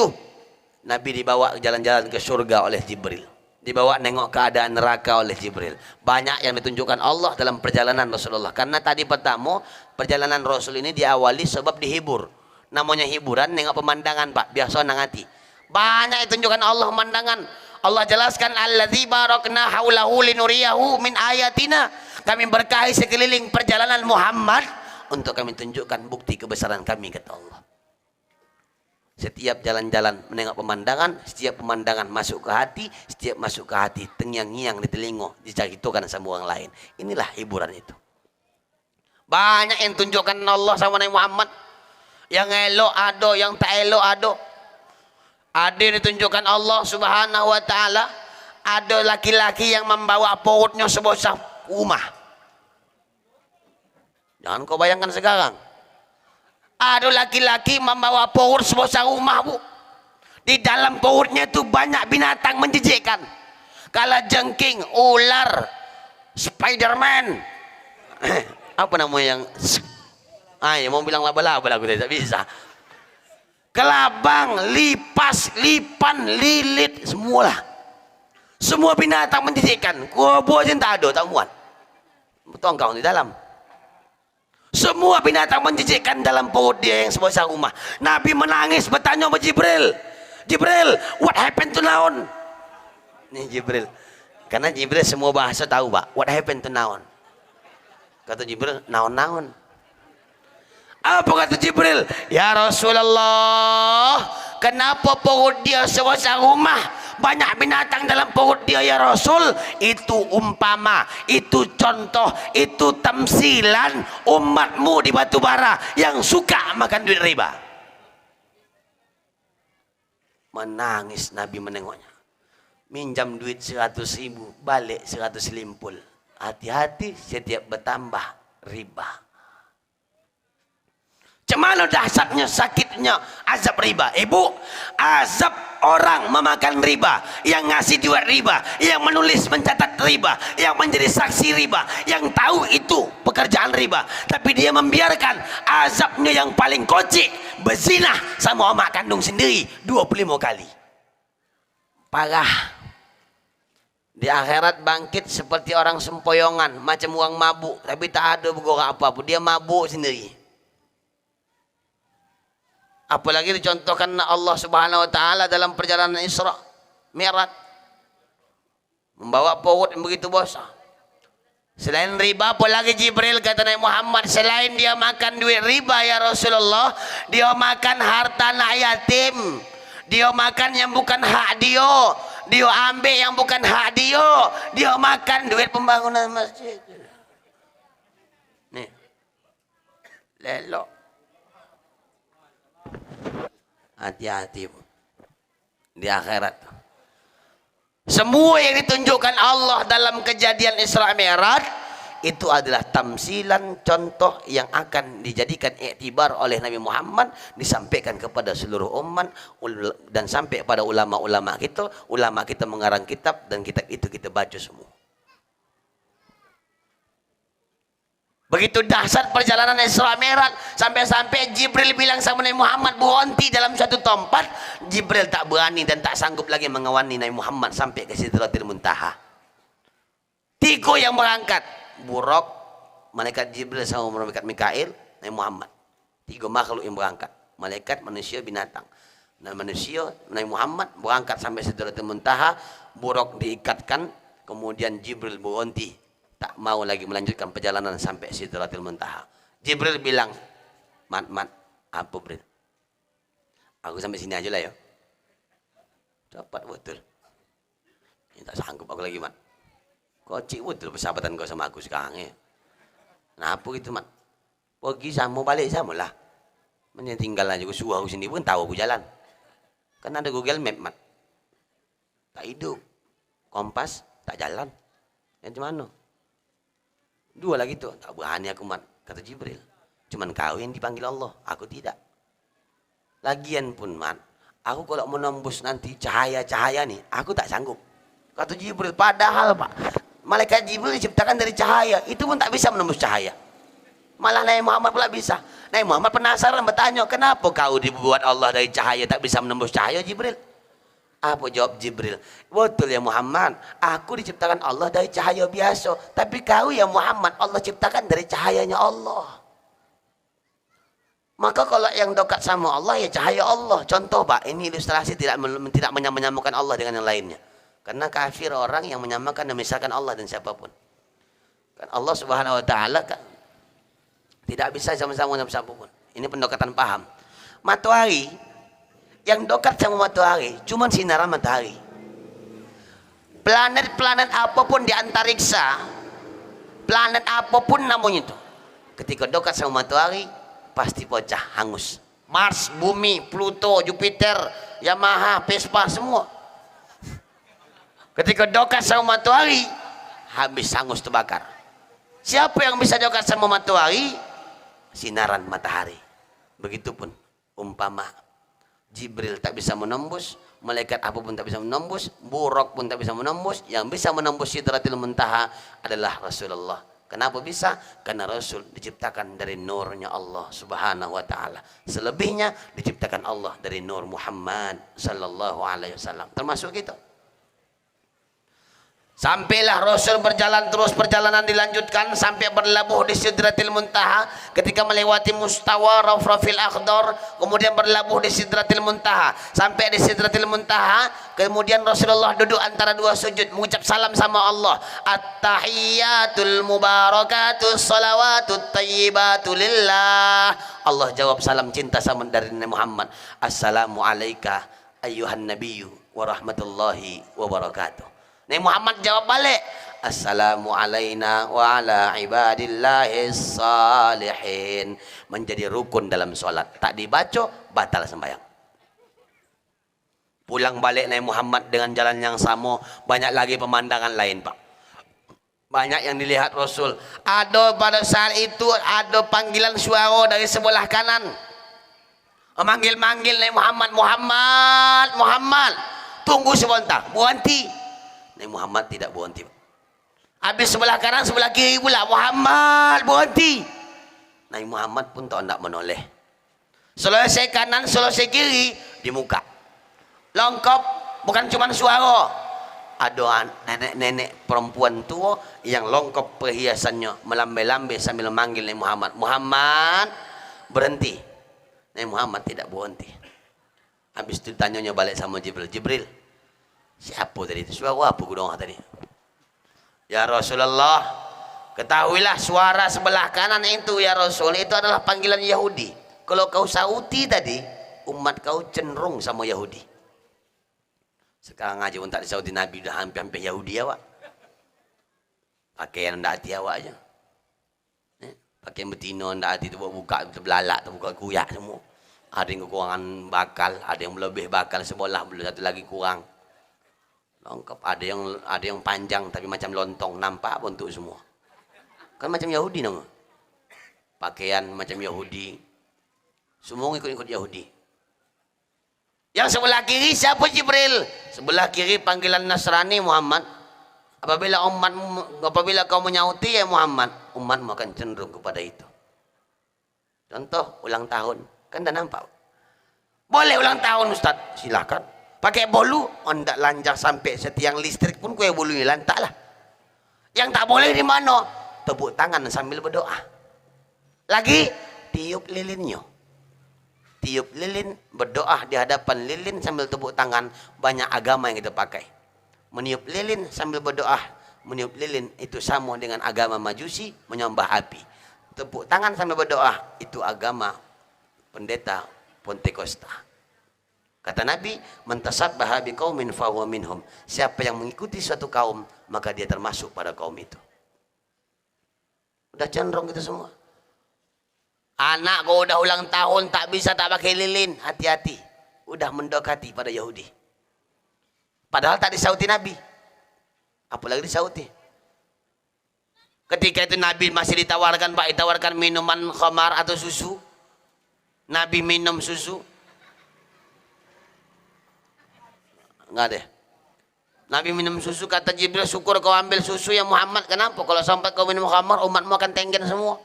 Nabi dibawa jalan-jalan ke surga oleh Jibril. Dibawa nengok keadaan neraka oleh Jibril. Banyak yang ditunjukkan Allah dalam perjalanan Rasulullah. Karena tadi pertama, perjalanan Rasul ini diawali sebab dihibur. Namanya hiburan, nengok pemandangan Pak, biasa nang hati. Banyak ditunjukkan Allah pemandangan. Allah jelaskan, Alladzi barakna haulahu linuriyahu min ayatina. Kami berkahi sekeliling perjalanan Muhammad untuk kami tunjukkan bukti kebesaran kami, kata Allah. Setiap jalan-jalan menengok pemandangan, setiap pemandangan masuk ke hati, setiap masuk ke hati tengyang-ngiang di telinga, diceritakan sama orang lain. Inilah hiburan itu. Banyak yang tunjukkan Allah sama Nabi Muhammad. Yang elok ada, yang tak elok ada. Ada ditunjukkan Allah Subhanahu wa taala, ada laki-laki yang membawa perutnya sebesar rumah. Jangan kau bayangkan sekarang. Ada laki-laki membawa perut sebesar rumah, Bu. Di dalam perutnya itu banyak binatang menjijikkan. Kala jengking, ular, Spiderman. Apa namanya yang mau bilang laba-laba aku tidak bisa. Kelabang, lipas, lipan, lilit, semualah. Semua binatang menjijikkan. Kubu aja tak ada, tak muat. Tongkang di dalam. Semua binatang menjijikkan dalam perut dia yang sebesar rumah. Nabi menangis bertanya kepada Jibril. Jibril, what happened to naon? Ini Jibril. Karena Jibril semua bahasa tahu, Pak. What happened to naon? Kata Jibril, naon-naon. Apa kata Jibril? Ya Rasulullah, kenapa perut dia sebesar rumah? Banyak binatang dalam perut dia ya Rasul. Itu umpama, itu contoh, itu tamsilan umatmu di Batubara yang suka makan duit riba. Menangis Nabi menengoknya. Minjam duit 100.000, balik 100 limpul. Hati-hati setiap bertambah riba. Cemana dahsyatnya sakitnya azab riba. Ibu, azab orang memakan riba, yang ngasih duit riba, yang menulis mencatat riba, yang menjadi saksi riba, yang tahu itu pekerjaan riba, tapi dia membiarkan. Azabnya yang paling kocik, berzinah sama mak kandung sendiri 25 kali. Parah. Di akhirat bangkit seperti orang sempoyongan, macam uang mabuk, tapi tak ada bergerak apa-apa, dia mabuk sendiri. Apalagi dicontohkan Allah Subhanahu wa taala dalam perjalanan Isra Mi'raj, membawa perut yang begitu besar. Selain riba, apa lagi Jibril kata Nabi Muhammad? Selain dia makan duit riba ya Rasulullah, dia makan harta anak yatim, dia makan yang bukan hak dia ambil yang bukan hak dia makan duit pembangunan masjid. Nih, lelok. Hati-hati di akhirat. Semua yang ditunjukkan Allah dalam kejadian Isra Mi'raj itu adalah tamsilan, contoh yang akan dijadikan iktibar oleh Nabi Muhammad, disampaikan kepada seluruh umat dan sampai pada ulama-ulama kita. Ulama kita mengarang kitab dan kitab itu kita baca semua. Begitu dahsyat perjalanan Isra Mi'raj, sampai-sampai Jibril bilang sama Nabi Muhammad berhenti dalam suatu tempat. Jibril tak berani dan tak sanggup lagi mengawani Nabi Muhammad sampai ke Sidratil Muntaha. 3 yang berangkat, Buraq, malaikat Jibril sama malaikat Mikail, Nabi Muhammad. 3 makhluk yang berangkat, malaikat, manusia, binatang. Dan manusia, Nabi Muhammad berangkat sampai Sidratil Muntaha. Buraq diikatkan, kemudian Jibril berhenti, tak mau lagi melanjutkan perjalanan sampai Sidratil Muntaha. Jibril bilang, mat, apa Bril? Aku sampai sini aja lah ya. Cepat betul. Ini tak sanggup aku lagi, mat. Kocik betul persahabatan kau sama aku sekarang ya. Nah apa gitu, mat? Pergi sama balik sama lah. Mana tinggal aja, aku suruh aku sendiri pun tahu aku jalan. Kan ada Google Map, mat. Tak hidup. Kompas, tak jalan. Yang mana? 2 lagi tuh, tak berani aku, mat, kata Jibril. Cuman kau yang dipanggil Allah, aku tidak. Lagian pun, mat, aku kalau menembus nanti cahaya-cahaya nih, aku tak sanggup. Kata Jibril, padahal Pak, malaikat Jibril diciptakan dari cahaya, itu pun tak bisa menembus cahaya. Malah Nabi Muhammad pula bisa. Nabi Muhammad penasaran bertanya, kenapa kau dibuat Allah dari cahaya tak bisa menembus cahaya, Jibril? Apa jawab Jibril? Betul ya Muhammad, aku diciptakan Allah dari cahaya biasa, tapi kau ya Muhammad, Allah ciptakan dari cahayanya Allah. Maka kalau yang dekat sama Allah ya cahaya Allah. Contoh Pak, ini ilustrasi tidak menyamakan Allah dengan yang lainnya. Karena kafir orang yang menyamakan dan memisahkan Allah dan siapapun. Kan Allah Subhanahu wa taala kan tidak bisa sama-sama dengan siapapun. Ini pendekatan paham. Matahari yang dekat sama matahari cuma sinaran matahari. Planet-planet apapun di antariksa, planet apapun namanya itu, ketika dekat sama matahari pasti pecah, hangus. Mars, Bumi, Pluto, Jupiter, Yamaha, Vespa semua ketika dekat sama matahari habis, hangus, terbakar. Siapa yang bisa dekat sama matahari? Sinaran matahari. Begitupun umpama Jibril tak bisa menembus, malaikat apapun tak bisa menembus, Buraq pun tak bisa menembus, yang bisa menembus Sidratil Muntaha adalah Rasulullah. Kenapa bisa? Karena Rasul diciptakan dari nurnya Allah Subhanahu wa taala. Selebihnya diciptakan Allah dari nur Muhammad sallallahu alaihi wasallam. Termasuk itu. Sampailah Rasul berjalan terus, perjalanan dilanjutkan sampai berlabuh di Sidratil Muntaha. Ketika melewati mustawa Rafrafil Akhdar, kemudian berlabuh di Sidratil Muntaha. Sampai di Sidratil Muntaha, kemudian Rasulullah duduk antara 2 sujud, mengucap salam sama Allah. At-tahiyyatul mubarakatus salawatut tayyibatu lillah. Allah jawab salam cinta sama dari Nabi Muhammad. Assalamu alayka ayyuhan nabiyyu wa rahmatullahi wa barakatuh. Nabi Muhammad jawab balik, assalamu alaina wa ala ibadillahis salihin. Menjadi rukun dalam sholat, tak dibaca batal sembahyang. Pulang balik Nabi Muhammad dengan jalan yang sama. Banyak lagi pemandangan lain Pak, banyak yang dilihat Rasul. Ada pada saat itu ada panggilan suara dari sebelah kanan, memanggil-manggil Nabi Muhammad, Muhammad, Muhammad. Tunggu sebentar, berhenti. Nabi Muhammad tidak berhenti. Habis sebelah kanan sebelah kiri pula, Muhammad berhenti. Nabi Muhammad pun tak nak menoleh. Selesai kanan selesai kiri di muka. Lengkap, bukan cuma suara. Ada nenek-nenek perempuan tua yang lengkap perhiasannya, melambai-lambai sambil memanggil Nabi Muhammad, Muhammad berhenti. Nabi Muhammad tidak berhenti. Habis itu tanyanya balik sama Jibril, Jibril, siapa tadi itu? Suara apa ku dengar tadi? Ya Rasulullah, Ketahuilah suara sebelah kanan itu ya Rasul, itu adalah panggilan Yahudi. Kalau kau sauti tadi, umat kau cenderung sama Yahudi. Sekarang aja pun tak disauti Nabi udah hampir-hampir Yahudi awak. Pakaian ndak hati awak aja. Pakaian betina ndak hati tu buka terbelalak, terbuka kuyak semua. Ada yang kekurangan bakal, ada yang lebih bakal sebelah, belum satu lagi kurang. Lengkap, ada yang panjang tapi macam lontong, nampak bentuk semua. Kan macam Yahudi nama. Pakaian macam Yahudi. Semua ikut-ikut Yahudi. Yang sebelah kiri siapa Jibril? Sebelah kiri panggilan Nasrani Muhammad. Apabila kau menyauti ya Muhammad, umatmu akan cenderung kepada itu. Contoh ulang tahun, kan dah nampak. Boleh ulang tahun Ustaz, silakan. Pakai bolu, tidak lancar sampai setiang listrik pun kue bolu ni lantak lah. Yang tak boleh di mana? Tepuk tangan sambil berdoa. Lagi tiup lilinnya. Tiup lilin, berdoa di hadapan lilin sambil tepuk tangan. Banyak agama yang kita pakai. Meniup lilin sambil berdoa. Meniup lilin itu sama dengan agama Majusi menyembah api. Tepuk tangan sambil berdoa itu agama pendeta Pentekosta. Kata Nabi, "Man tasabbaha biqaumin fahuwa minhum." Siapa yang mengikuti suatu kaum, maka dia termasuk pada kaum itu. Udah cenderung gitu semua. Anak kau udah ulang tahun tak bisa tak pakai lilin, hati-hati. Udah mendekati pada Yahudi. Padahal tak disauti Nabi. Apalagi disauti. Ketika itu Nabi masih ditawarkan minuman khamar atau susu. Nabi minum susu. Enggak deh. Nabi minum susu, kata Jibril, syukur kau ambil susu ya Muhammad. Kenapa? Kalau sampai kau minum khamar, umatmu akan tenggen semua.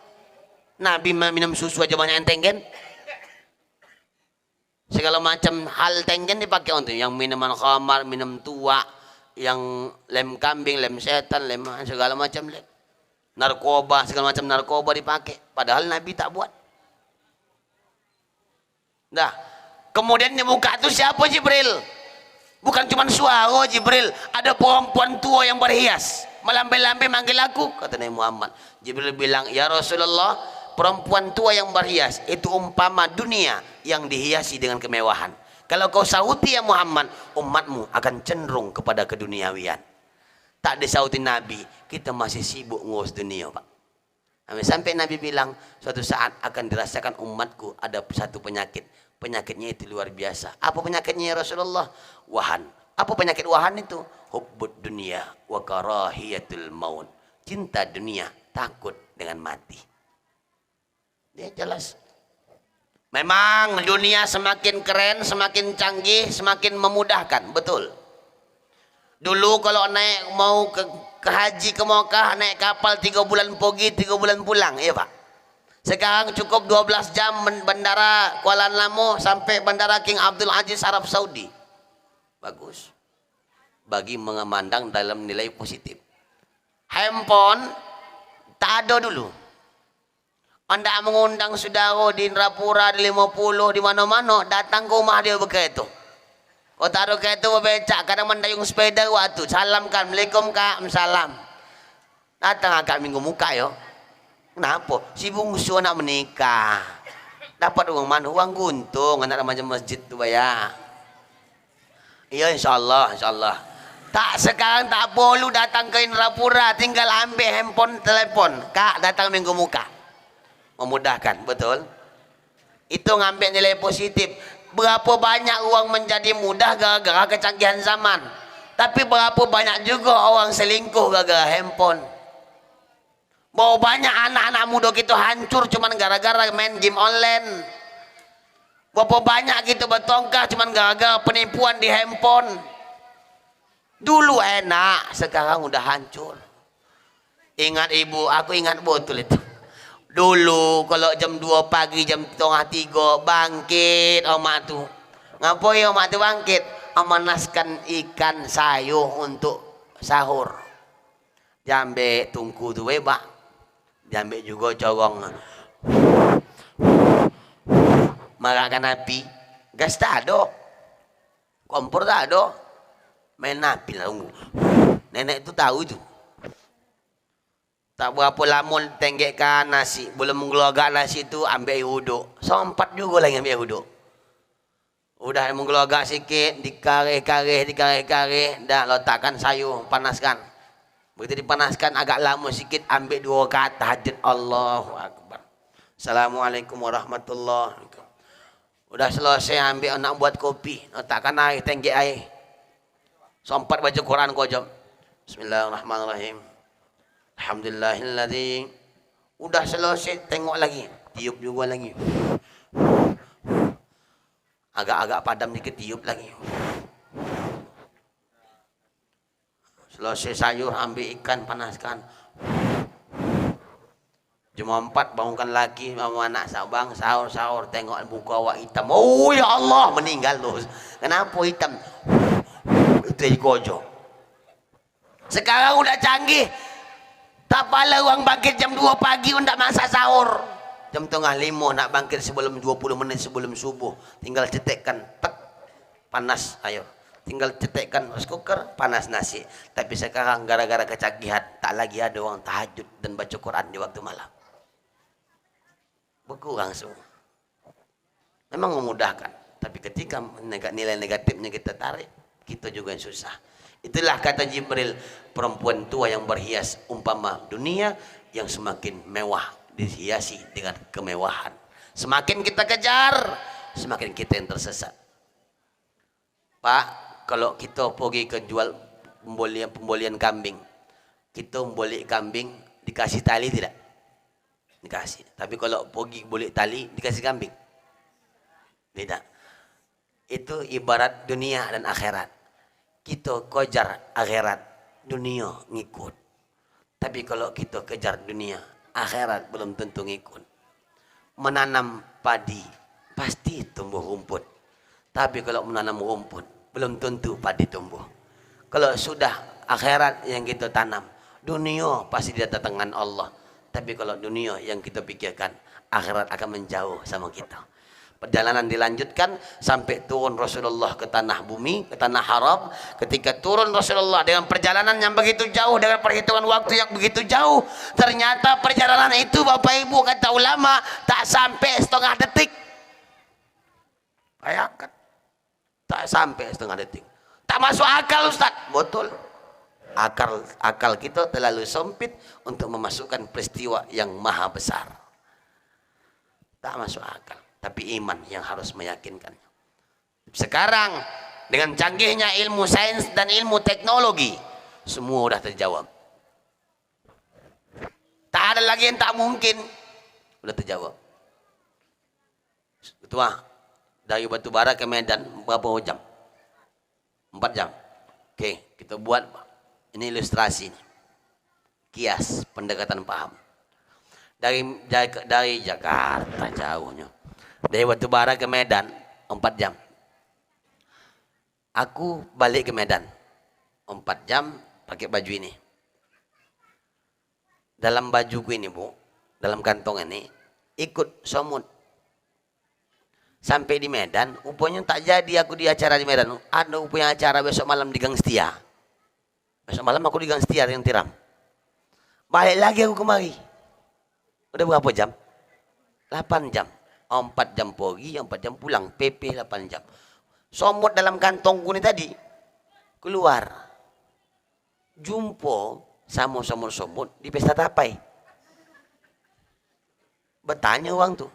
Nabi minum susu aja banyak yang tenggen. Segala macam hal tenggen dipakai untuk yang minuman khamar, minum tua, yang lem kambing, lem setan, lem segala macam lem. Narkoba, segala macam narkoba dipakai. Padahal Nabi tak buat. Nah, kemudian di muka itu siapa Jibril? Bukan cuma suara Jibril, ada perempuan tua yang berhias, melambai-lambai manggil aku, kata Nabi Muhammad. Jibril bilang, ya Rasulullah, perempuan tua yang berhias itu umpama dunia yang dihiasi dengan kemewahan. Kalau kau sauti ya Muhammad, umatmu akan cenderung kepada keduniawian. Tak disauti Nabi, kita masih sibuk ngurus dunia, Pak. Sampai Nabi bilang, suatu saat akan dirasakan umatku ada satu penyakit. Penyakitnya itu luar biasa. Apa penyakitnya ya Rasulullah? Wahan. Apa penyakit wahan itu? Hubbud dunia wa karahiyatul maut. Cinta dunia, takut dengan mati. Dia jelas. Memang dunia semakin keren, semakin canggih, semakin memudahkan. Betul. Dulu kalau naik mau ke haji ke Mekah, naik kapal 3 bulan pergi, 3 bulan pulang. Iya Pak. Sekarang cukup 12 jam bandara Kuala Namu sampai bandara King Abdul Aziz Arab Saudi. Bagus. Bagi memandang dalam nilai positif. Handphone tak ada dulu. Anda mengundang saudara di Indrapura, di 50, di mana-mana, datang ke rumah dia begitu. Kau taruh kereta berbecak, kadang mendayung sepeda waktu. Salamkan, Assalamualaikum Kak, salam. Datang agak minggu muka yo. Kenapa? Si bungsu nak menikah. Dapat uang mana? Uang guntung. Anak macam masjid tu bayar. Iya insyaAllah. InsyaAllah. Tak sekarang tak perlu datang ke Indrapura. Tinggal ambil handphone telefon. Kak datang minggu muka. Memudahkan. Betul? Itu ngambil nilai positif. Berapa banyak uang menjadi mudah gara-gara kecanggihan zaman. Tapi berapa banyak juga orang selingkuh gara-gara handphone. Bahwa banyak anak-anak muda gitu hancur cuman gara-gara main game online. Berapa banyak gitu bertongkar cuman gara-gara penipuan di handphone. Dulu enak, sekarang udah hancur. Ingat ibu, aku ingat betul itu. Dulu kalau jam 2 pagi, jam 2:30 bangkit omak tuh. Ngapain omak tuh bangkit? Memanaskan ikan sayur untuk sahur. Jambe tungku tuh webak. Diambil juga corong. Marakkan api. Gas tak ada. Kompor tak ada. Main api lah. Nenek itu tahu itu. Tak berapa lama tenggekkan nasi, belum menggelagak nasi tu ambil air wuduk. Sempat juga lagi ambil air wuduk. Udah menggelagak sikit, dikarih-karih, dah letakkan sayur, panaskan. Begitu dipanaskan agak lama sikit, ambil 2 rakaat tahajud. Allahu Akbar. Assalamualaikum warahmatullahi wabarakatuh. Udah selesai ambil nak buat kopi, letakkan air, tenggek air. Sempat baca Quran kau jom. Bismillahirrahmanirrahim. Alhamdulillahilladzi. Udah selesai tengok lagi, tiup juga lagi. Agak-agak padam dikit, tiup lagi. Selesai sayur, ambil ikan, panaskan. Jam 4 bangunkan laki sama anak sabang, sahur, tengok buku awak hitam. Oh ya Allah, meninggal tu. Kenapa hitam? Itu kojo. Sekarang udah canggih. Tak pala orang bangkit jam 2 pagi untuk masak sahur. Jam tengah 5 nak bangkit sebelum 20 menit sebelum subuh. Tinggal cetekkan, tek, panas ayo. Tinggal cetekkan rice cooker, panas nasi. Tapi sekarang gara-gara kecanggihan, tak lagi ada orang tahajud dan baca Quran di waktu malam. Berkurang semua. Memang memudahkan. Tapi ketika nilai negatifnya kita tarik, kita juga yang susah. Itulah kata Jibril, perempuan tua yang berhias umpama dunia yang semakin mewah dihiasi dengan kemewahan. Semakin kita kejar, semakin kita yang tersesat. Pak, kalau kita pergi ke jual pembolian kambing, kita membolik kambing dikasih tali tidak? Dikasih. Tapi kalau pergi bolik tali dikasih kambing? Tidak. Itu ibarat dunia dan akhirat. Kita kejar akhirat, dunia ngikut. Tapi kalau kita kejar dunia, akhirat belum tentu ngikut. Menanam padi, pasti tumbuh rumput. Tapi kalau menanam rumput, belum tentu padi tumbuh. Kalau sudah akhirat yang kita tanam, dunia pasti didatangkan Allah. Tapi kalau dunia yang kita pikirkan, akhirat akan menjauh sama kita. Perjalanan dilanjutkan sampai turun Rasulullah ke tanah bumi, ke tanah haram. Ketika turun Rasulullah dengan perjalanan yang begitu jauh, dengan perhitungan waktu yang begitu jauh, ternyata perjalanan itu Bapak Ibu kata ulama tak sampai setengah detik. Bayangkan, tak sampai setengah detik. Tak masuk akal Ustaz. Betul. Akal kita terlalu sempit untuk memasukkan peristiwa yang maha besar. Tak masuk akal. Tapi iman yang harus meyakinkannya. Sekarang dengan canggihnya ilmu sains dan ilmu teknologi, semua sudah terjawab. Tak ada lagi yang tak mungkin. Sudah terjawab. Ketua, dari batu bara ke Medan berapa jam? 4 jam. Oke, kita buat ini ilustrasi. Kias pendekatan paham. Dari Jakarta jauhnya. Dari batu bara ke Medan 4 jam. Aku balik ke Medan 4 jam pakai baju ini. Dalam bajuku ini Bu, dalam kantong ini ikut somut. Sampai di Medan, rupanya tak jadi aku di acara di Medan. Ada rupanya acara besok malam di Gang Setia. Besok malam aku di Gang Setia yang Tiram. Balik lagi aku kemari. Udah berapa jam? 8 jam. 4 jam pergi, 4 jam pulang. PP 8 jam. Somot dalam kantongku ni tadi keluar. Jumpa sama somot di pesta tapai. Bertanya orang tu,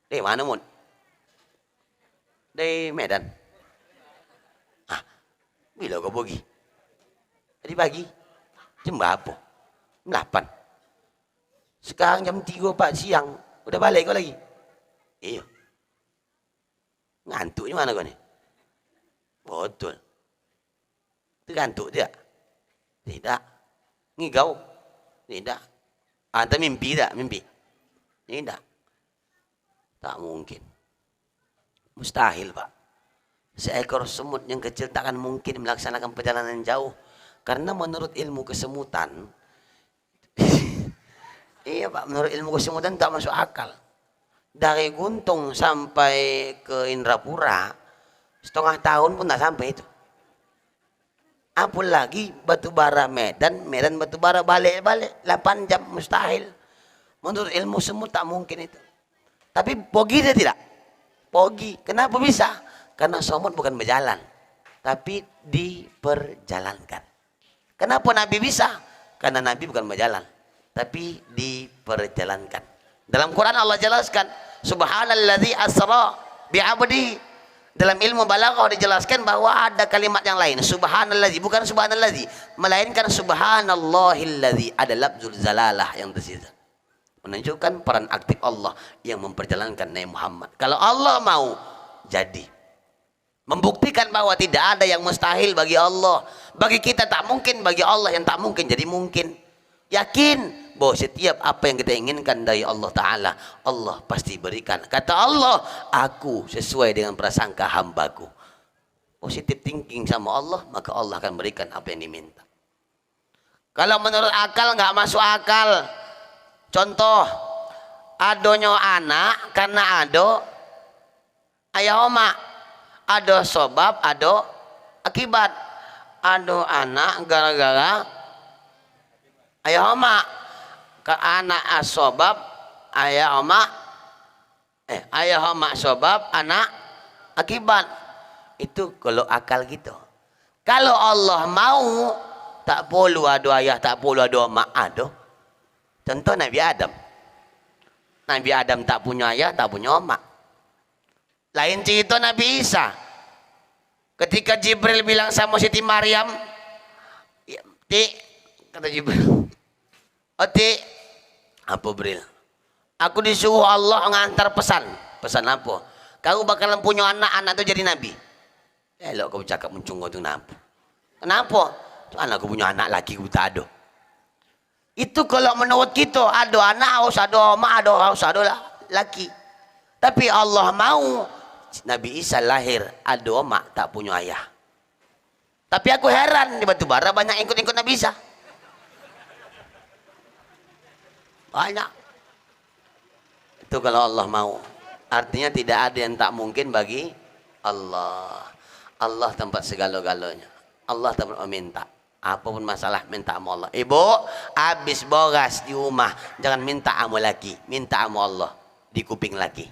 dari mana Mun? Dari Medan. Ah, bila kau pergi? Tadi pagi. Jam berapa? 8. Sekarang jam 3-4 siang. Udah balik kau lagi? Iya. Ngantuknya mana kau ni? Betul. Itu ngantuk tidak? Tidak. Ngigau? Tidak. Anda mimpi tak? Mimpi? Tidak. Tak mungkin. Mustahil Pak. Seekor semut yang kecil takkan mungkin melaksanakan perjalanan jauh. Karena menurut ilmu kesemutan, iya Pak, menurut ilmu kesemutan tak masuk akal. Dari Guntung sampai ke Indrapura 1/2 tahun pun tak sampai itu. Apalagi batu bara Medan, Medan batu bara balik-balik 8 jam mustahil. Menurut ilmu semua tak mungkin itu. Tapi pogi dia tidak. Pogi. Kenapa bisa? Karena somot bukan berjalan, tapi diperjalankan. Kenapa Nabi bisa? Karena Nabi bukan berjalan, tapi diperjalankan. Dalam Quran Allah jelaskan, Subhanalladzi asra bi'abdihi. Dalam ilmu balaghah dijelaskan bahwa ada kalimat yang lain, subhanalladzi, bukan subhanalladzi, melainkan subhanallahilladzi, ada lafzul zalalah yang tersisa, menunjukkan peran aktif Allah yang memperjalankan Nabi Muhammad. Kalau Allah mau, jadi membuktikan bahwa tidak ada yang mustahil bagi Allah. Bagi kita tak mungkin, bagi Allah yang tak mungkin jadi mungkin. Yakin bahwa setiap apa yang kita inginkan dari Allah Ta'ala, Allah pasti berikan. Kata Allah, aku sesuai dengan prasangka hambaku. Positive thinking sama Allah, maka Allah akan berikan apa yang diminta. Kalau menurut akal nggak masuk akal. Contoh, adonyo anak karena ado ayah oma, ado sobab, ado akibat. Ado anak gara-gara ayah oma, ke anak asobab ayah oma, ayah oma sobab anak akibat. Itu kalau akal gitu. Kalau Allah mau, tak perlu ada ayah, tak perlu ada oma, ada. Contoh Nabi Adam. Nabi Adam tak punya ayah, tak punya oma. Lain cerita Nabi Isa. Ketika Jibril bilang sama Siti Maryam, Ti, kata Jibril, Ti, apa Bril? Aku disuruh Allah mengantar pesan. Pesan apa? Kau bakalan punya anak, anak itu jadi nabi. Elok kau cakap mencunggu itu kenapa? Kenapa? Anakku punya anak laki, aku tak ada. Itu kalau menurut kita, ada anak harus ada mak, ada harus ada laki. Tapi Allah mau Nabi Isa lahir ada mak, tak punya ayah. Tapi aku heran, di batu bara banyak ikut-ikut Nabi Isa. Banyak. Itu kalau Allah mau. Artinya tidak ada yang tak mungkin bagi Allah. Allah tempat segala-galanya. Allah tempat meminta. Apapun masalah minta sama Allah. Ibu, habis boras di rumah, jangan minta sama lagi, minta sama Allah di kuping lagi.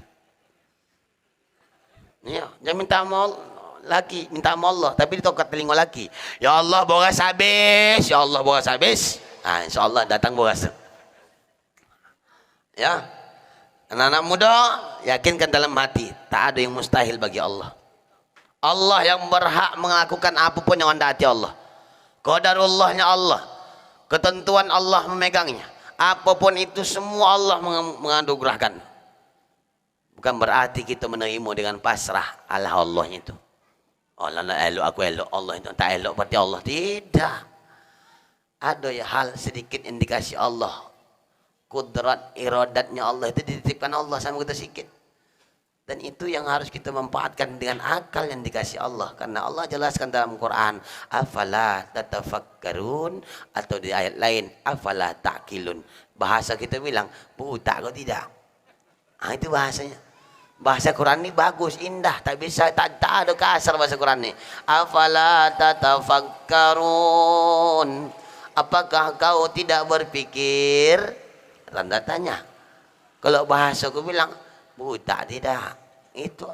Ya, jangan minta sama Allah lagi, minta sama Allah, tapi di tokat telinga lagi. Ya Allah boras habis, ya Allah boras habis. Nah, insya Allah datang boras. Ya, anak-anak muda, yakinkan dalam hati, tak ada yang mustahil bagi Allah. Allah yang berhak melakukan apapun yang anda hati Allah. Qadarullahnya Allah, ketentuan Allah memegangnya. Apapun itu semua Allah menganugerahkan. Bukan berarti kita menerima dengan pasrah ala Allah itu. Allah elok, aku elok, Allah itu tak elok berarti Allah. Tidak. Ada ya hal sedikit indikasi Allah. Kudrat iradatnya Allah itu dititipkan Allah sama kita sedikit, dan itu yang harus kita manfaatkan dengan akal yang dikasih Allah, karena Allah jelaskan dalam Quran, afala tatafakkarun, atau di ayat lain afala ta'qilun. Bahasa kita bilang buta kau tidak. Itu bahasanya. Bahasa Quran ini bagus, indah, tak bisa, tak ada kasar bahasa Quran ini. Afala tatafakkarun, apakah kau tidak berpikir? Tanda tanya. Kalau bahasa aku bilang buta tidak. Itu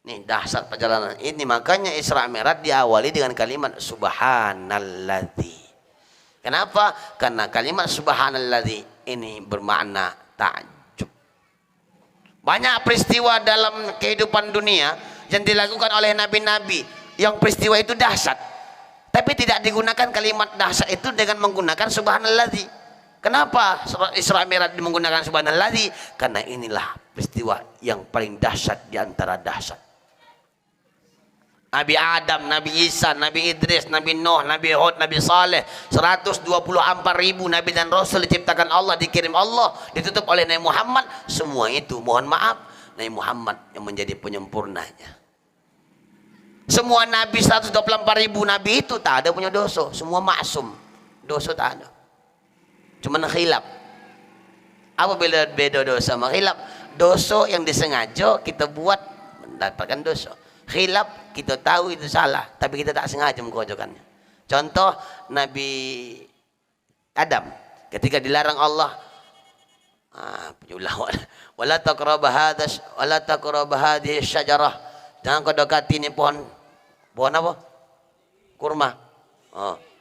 nih dasar perjalanan ini. Makanya Isra Mi'raj diawali dengan kalimat subhanalladzi. Kenapa? Karena kalimat subhanalladzi ini bermakna takjub. Banyak peristiwa dalam kehidupan dunia yang dilakukan oleh nabi-nabi yang peristiwa itu dahsyat, tapi tidak digunakan kalimat dahsyat itu dengan menggunakan subhanalladzi. Kenapa Isra Mi'raj menggunakan subhanalladzi? Karena inilah peristiwa yang paling dahsyat di antara dahsyat. Nabi Adam, Nabi Isa, Nabi Idris, Nabi Nuh, Nabi Hud, Nabi Saleh, 124.000 Nabi dan Rasul diciptakan Allah, dikirim Allah, ditutup oleh Nabi Muhammad. Semua itu mohon maaf, Nabi Muhammad yang menjadi penyempurnanya. Semua Nabi 124.000 Nabi itu tak ada punya dosa, semua maksum, dosa tak ada. Cuma khilaf. Apa beda dosa sama khilaf? Dosa yang disengaja kita buat mendapatkan dosa. khilaf, kita tahu itu salah, tapi kita tak sengaja mengkocokkannya. Contoh Nabi Adam ketika dilarang Allah, wala taqrabu hadhihi syajarah, jangan kau dekati ini pohon apa? Kurma.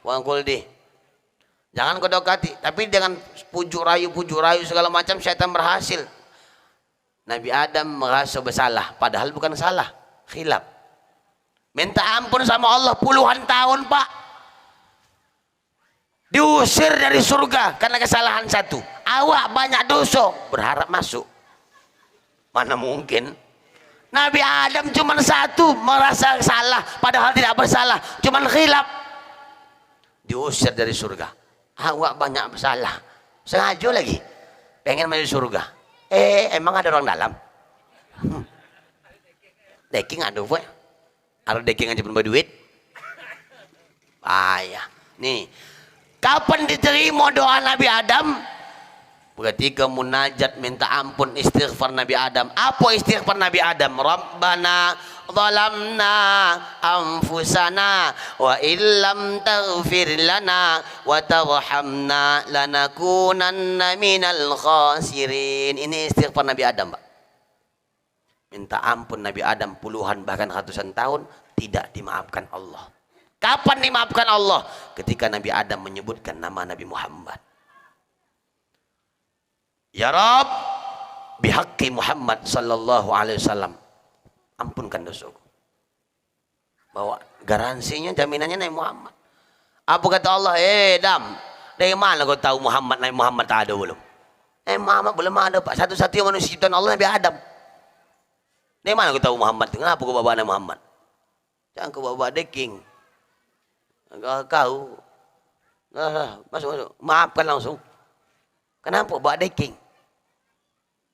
Pohon kuldi. Jangan kau dekati, tapi dengan pujuk rayu segala macam syaitan berhasil. Nabi Adam merasa bersalah, padahal bukan salah, khilaf. Minta ampun sama Allah puluhan tahun, Pak. Diusir dari surga karena kesalahan satu. Awak banyak dosa, berharap masuk. Mana mungkin? Nabi Adam cuma satu merasa salah, padahal tidak bersalah, cuma khilaf. Diusir dari surga. Awak banyak bersalah, sengaja lagi pengen masuk surga. Emang ada orang dalam? Deking ada, boy. Ada deking aja pun berduit. Payah. Nih, kapan diterima doa Nabi Adam? Ketika munajat minta ampun, istighfar Nabi Adam. Apa istighfar Nabi Adam? Rabbana zalamna anfusana wa illam taghfir lana wa tarhamna lanakunanna minal khasirin. Ini istighfar Nabi Adam, Pak. Minta ampun Nabi Adam puluhan bahkan ratusan tahun tidak dimaafkan Allah. Kapan dimaafkan Allah? Ketika Nabi Adam menyebutkan nama Nabi Muhammad. Ya Rabb, bihaqqi Muhammad sallallahu alaihi wasallam, ampunkan dosaku. Bawa garansinya, jaminannya Nabi Muhammad. Apa kata Allah? Adam, dari mana kau tahu Nabi Muhammad tak ada belum? Muhammad belum ada, Pak. Satu-satunya manusia ciptaan Allah Nabi Adam. Dari mana kau tahu Muhammad? Kenapa kau bawa Nabi Muhammad? Jangan kau bawa deking. Kau masuk, maafkan langsung. Kenapa bawa deking?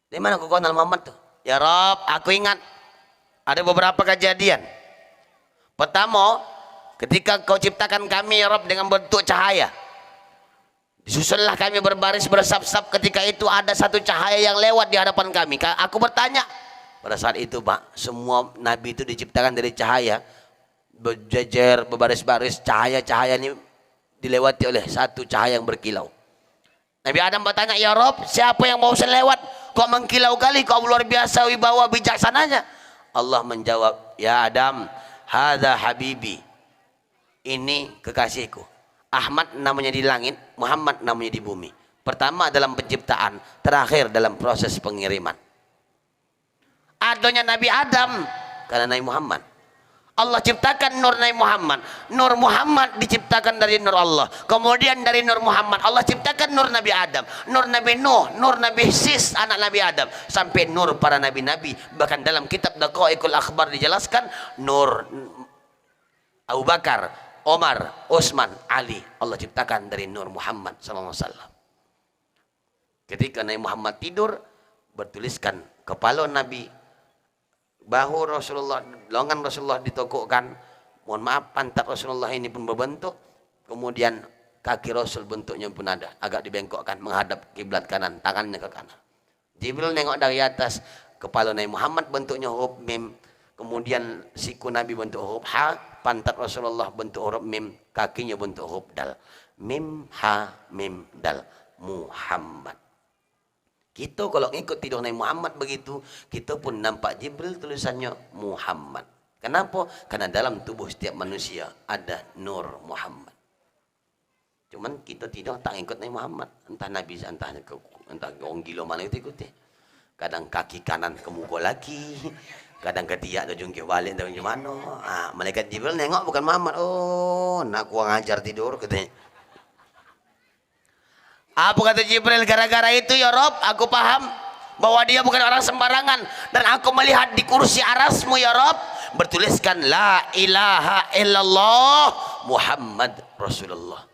Dari mana kau kenal Muhammad tuh? Ya Rob, aku ingat ada beberapa kejadian. Pertama, ketika kau ciptakan kami ya Rob dengan bentuk cahaya, disusunlah kami berbaris bersab-sab. Ketika itu ada satu cahaya yang lewat di hadapan kami. Aku bertanya, pada saat itu Pak, semua nabi itu diciptakan dari cahaya, berjejer, berbaris-baris. Cahaya-cahaya ini dilewati oleh satu cahaya yang berkilau. Nabi Adam bertanya, ya Rob, siapa yang mau selewat? Kok mengkilau kali, kau luar biasa wibawa bijaksananya. Allah menjawab, ya Adam, hadza habibi, ini kekasihku. Ahmad namanya di langit, Muhammad namanya di bumi. Pertama dalam penciptaan, terakhir dalam proses pengiriman. Adanya Nabi Adam karena Nabi Muhammad. Allah ciptakan nur Nabi Muhammad. Nur Muhammad diciptakan dari nur Allah. Kemudian dari nur Muhammad Allah ciptakan nur Nabi Adam, nur Nabi Nuh, nur Nabi Sis anak Nabi Adam, sampai nur para nabi-nabi. Bahkan dalam kitab Daqaiqul Akhbar dijelaskan nur Abu Bakar, Omar, Utsman, Ali Allah ciptakan dari nur Muhammad sallallahu alaihi wasallam. Ketika Nabi Muhammad tidur, bertuliskan kepala Nabi, bahu Rasulullah, lengan Rasulullah ditokokkan. Mohon maaf, pantat Rasulullah ini pun berbentuk. Kemudian kaki Rasul bentuknya pun ada, agak dibengkokkan menghadap kiblat kanan, tangannya ke kanan. Jibril nengok dari atas, kepala Nabi Muhammad bentuknya huruf mim. Kemudian siku Nabi bentuk huruf ha, pantat Rasulullah bentuk huruf mim, kakinya bentuk huruf dal. Mim ha mim dal, Muhammad. Kita kalau ngikut tidur Nabi Muhammad begitu, kita pun nampak Jibril tulisannya Muhammad. Kenapa? Karena dalam tubuh setiap manusia ada nur Muhammad. Cuman kita tidur tak ikut Nabi Muhammad. Entah Nabi, entah orang gila mana itu ikuti. Kadang kaki kanan ke muka lagi, kadang ketiak tu jungkir balik tu macam mana. Malaikat Jibril nengok bukan Muhammad. Oh, nak kurang ajar tidur katanya. Apa kata Jibril? Gara-gara itu ya Rob, aku paham bahwa dia bukan orang sembarangan. Dan aku melihat di kursi arasmu ya Rob, bertuliskan la ilaha illallah Muhammad Rasulullah.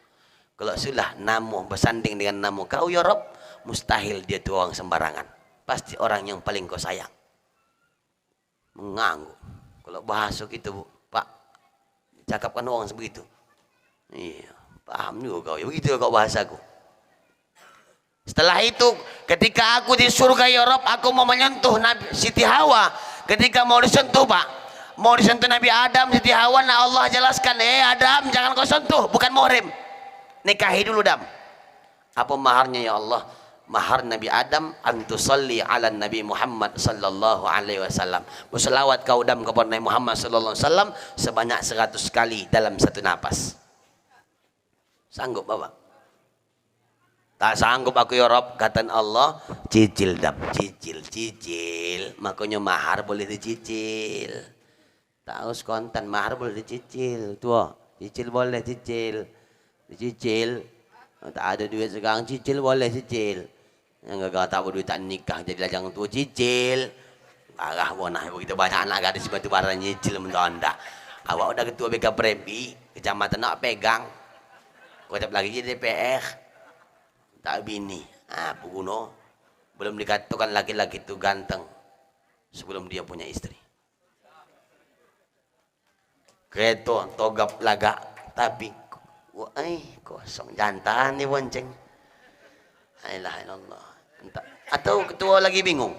Kalau sudah nama bersanding dengan nama kau ya Rob, mustahil dia tu orang sembarangan. Pasti orang yang paling kau sayang. Mengangguk. Kalau bahasa kita Pak, cakapkan orang sebegitu. Iya, paham juga kau. Ya begitu kau bahasaku. Setelah itu, ketika aku di surga ya Rob, aku mau menyentuh Nabi Siti Hawa. Ketika mau disentuh Pak, mau disentuh Nabi Adam, Siti Hawa, nah Allah jelaskan, Adam jangan kau sentuh, bukan muhrim, nikahi dulu Adam. Apa maharnya ya Allah? Mahar Nabi Adam antusalli ala Nabi Muhammad sallallahu alaihi wasallam. Berselawat kau Adam kepada Nabi Muhammad sallallahu alaihi wasallam sebanyak 100 kali dalam satu napas. Sanggup Bapak? Tak sanggup aku ya Rob, kata Allah, cicil Dam, cicil. Makanya mahar boleh dicicil. Tak us kontan, mahar boleh dicicil. Tuh, cicil boleh cicil. Dicicil. Tak ada duit sekarang, cicil boleh cicil. Yang gagal tak berduit tak nikah jadi lajang tua cicil. Parah bonah begitu banyak anak gadis batu bara nyicil mentonda. Awak udah ketua BK Premi, kecamatan nak pegang. Kau tak lagi jadi DPR. Tak bini. Puguno. Belum dikatakan laki-laki itu ganteng sebelum dia punya istri. Keto togap laga tapi kosong jantan nih bonceng. La ilaha illallah. Atau ketua lagi bingung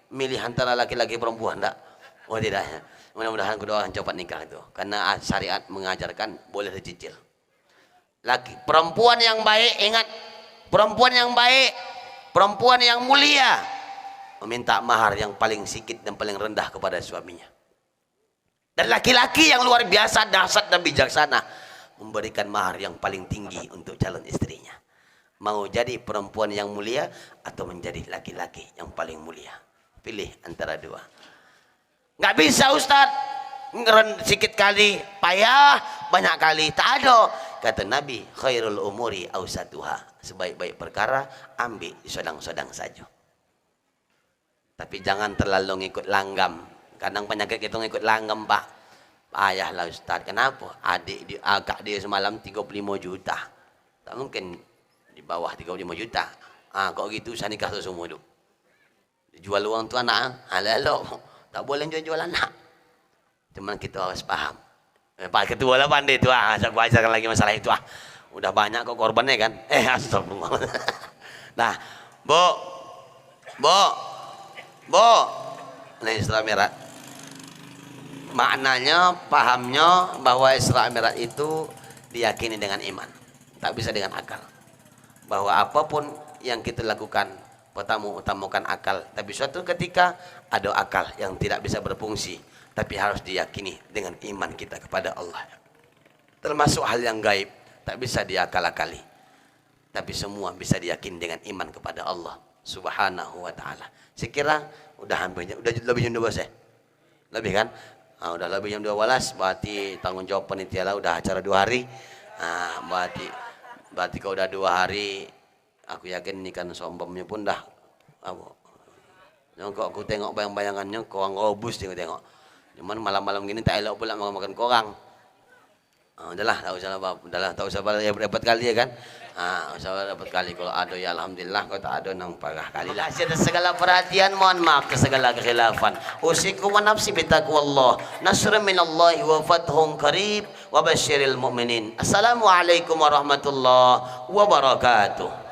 milih antara laki-laki perempuan enggak? Oh tidak ya. Mudah-mudahan kedua cepat nikah itu karena syariat mengajarkan boleh dicicil. Perempuan yang baik, ingat, perempuan yang baik, perempuan yang mulia meminta mahar yang paling sedikit dan paling rendah kepada suaminya. Dan laki-laki yang luar biasa dahsyat dan bijaksana memberikan mahar yang paling tinggi untuk calon istrinya. Mau jadi perempuan yang mulia atau menjadi laki-laki yang paling mulia? Pilih antara dua. Nggak bisa Ustaz, sedikit kali payah, banyak kali tak ada. Kata Nabi, khairul umuri awsatuha, sebaik-baik perkara ambil sodang-sodang saja. Tapi jangan terlalu ngikut langgam. Kadang penyakit kita ngikut langgam Pak. Payah lah Ustaz. Kenapa? Agak dia semalam 35 juta. Tak mungkin di bawah 35 juta. Kok gitu saya nikah semua itu. Jual uang tu anak. Halo. Tak boleh jual anak. Cuman kita harus paham. Pak Ketua lah pandai tu. Saya ajarkan lagi masalah itu. Udah banyak kok korbannya kan. Astagfirullah. Nah, Bo. Nah, Isra Mi'raj. Maknanya, pahamnya bahwa Isra Mi'raj itu diyakini dengan iman. Tak bisa dengan akal. Bahwa apapun yang kita lakukan, pertama utamakan akal. Tapi suatu ketika ada akal yang tidak bisa berfungsi, tapi harus diyakini dengan iman kita kepada Allah. Termasuk hal yang gaib, tak bisa diakal-akali. Tapi semua bisa diyakini dengan iman kepada Allah Subhanahu wa ta'ala. Sekira udah lebih jam 12 ya? Lebih kan? Udah lebih jam 12, berarti tanggung jawab panitia lah udah acara 2 hari. Berarti kalau udah 2 hari, aku yakin ini kan sombongnya pun dah. Kok aku tengok bayang-bayangannya, korang robus tengok. Cuman malam-malam gini tak elok pula makan korang. Udahlah, tak usah repot kali ya kan. Usah repot kali. Kalau ada ya alhamdulillah, kalau tak ada nang parah kali lah. Atas segala perhatian, mohon maaf ke segala kekhilafan. Usikum wa nafsi bitaqwallah. Nasrun minallahi wa fathun qarib wa basyiril mu'minin. Assalamualaikum warahmatullahi wabarakatuh.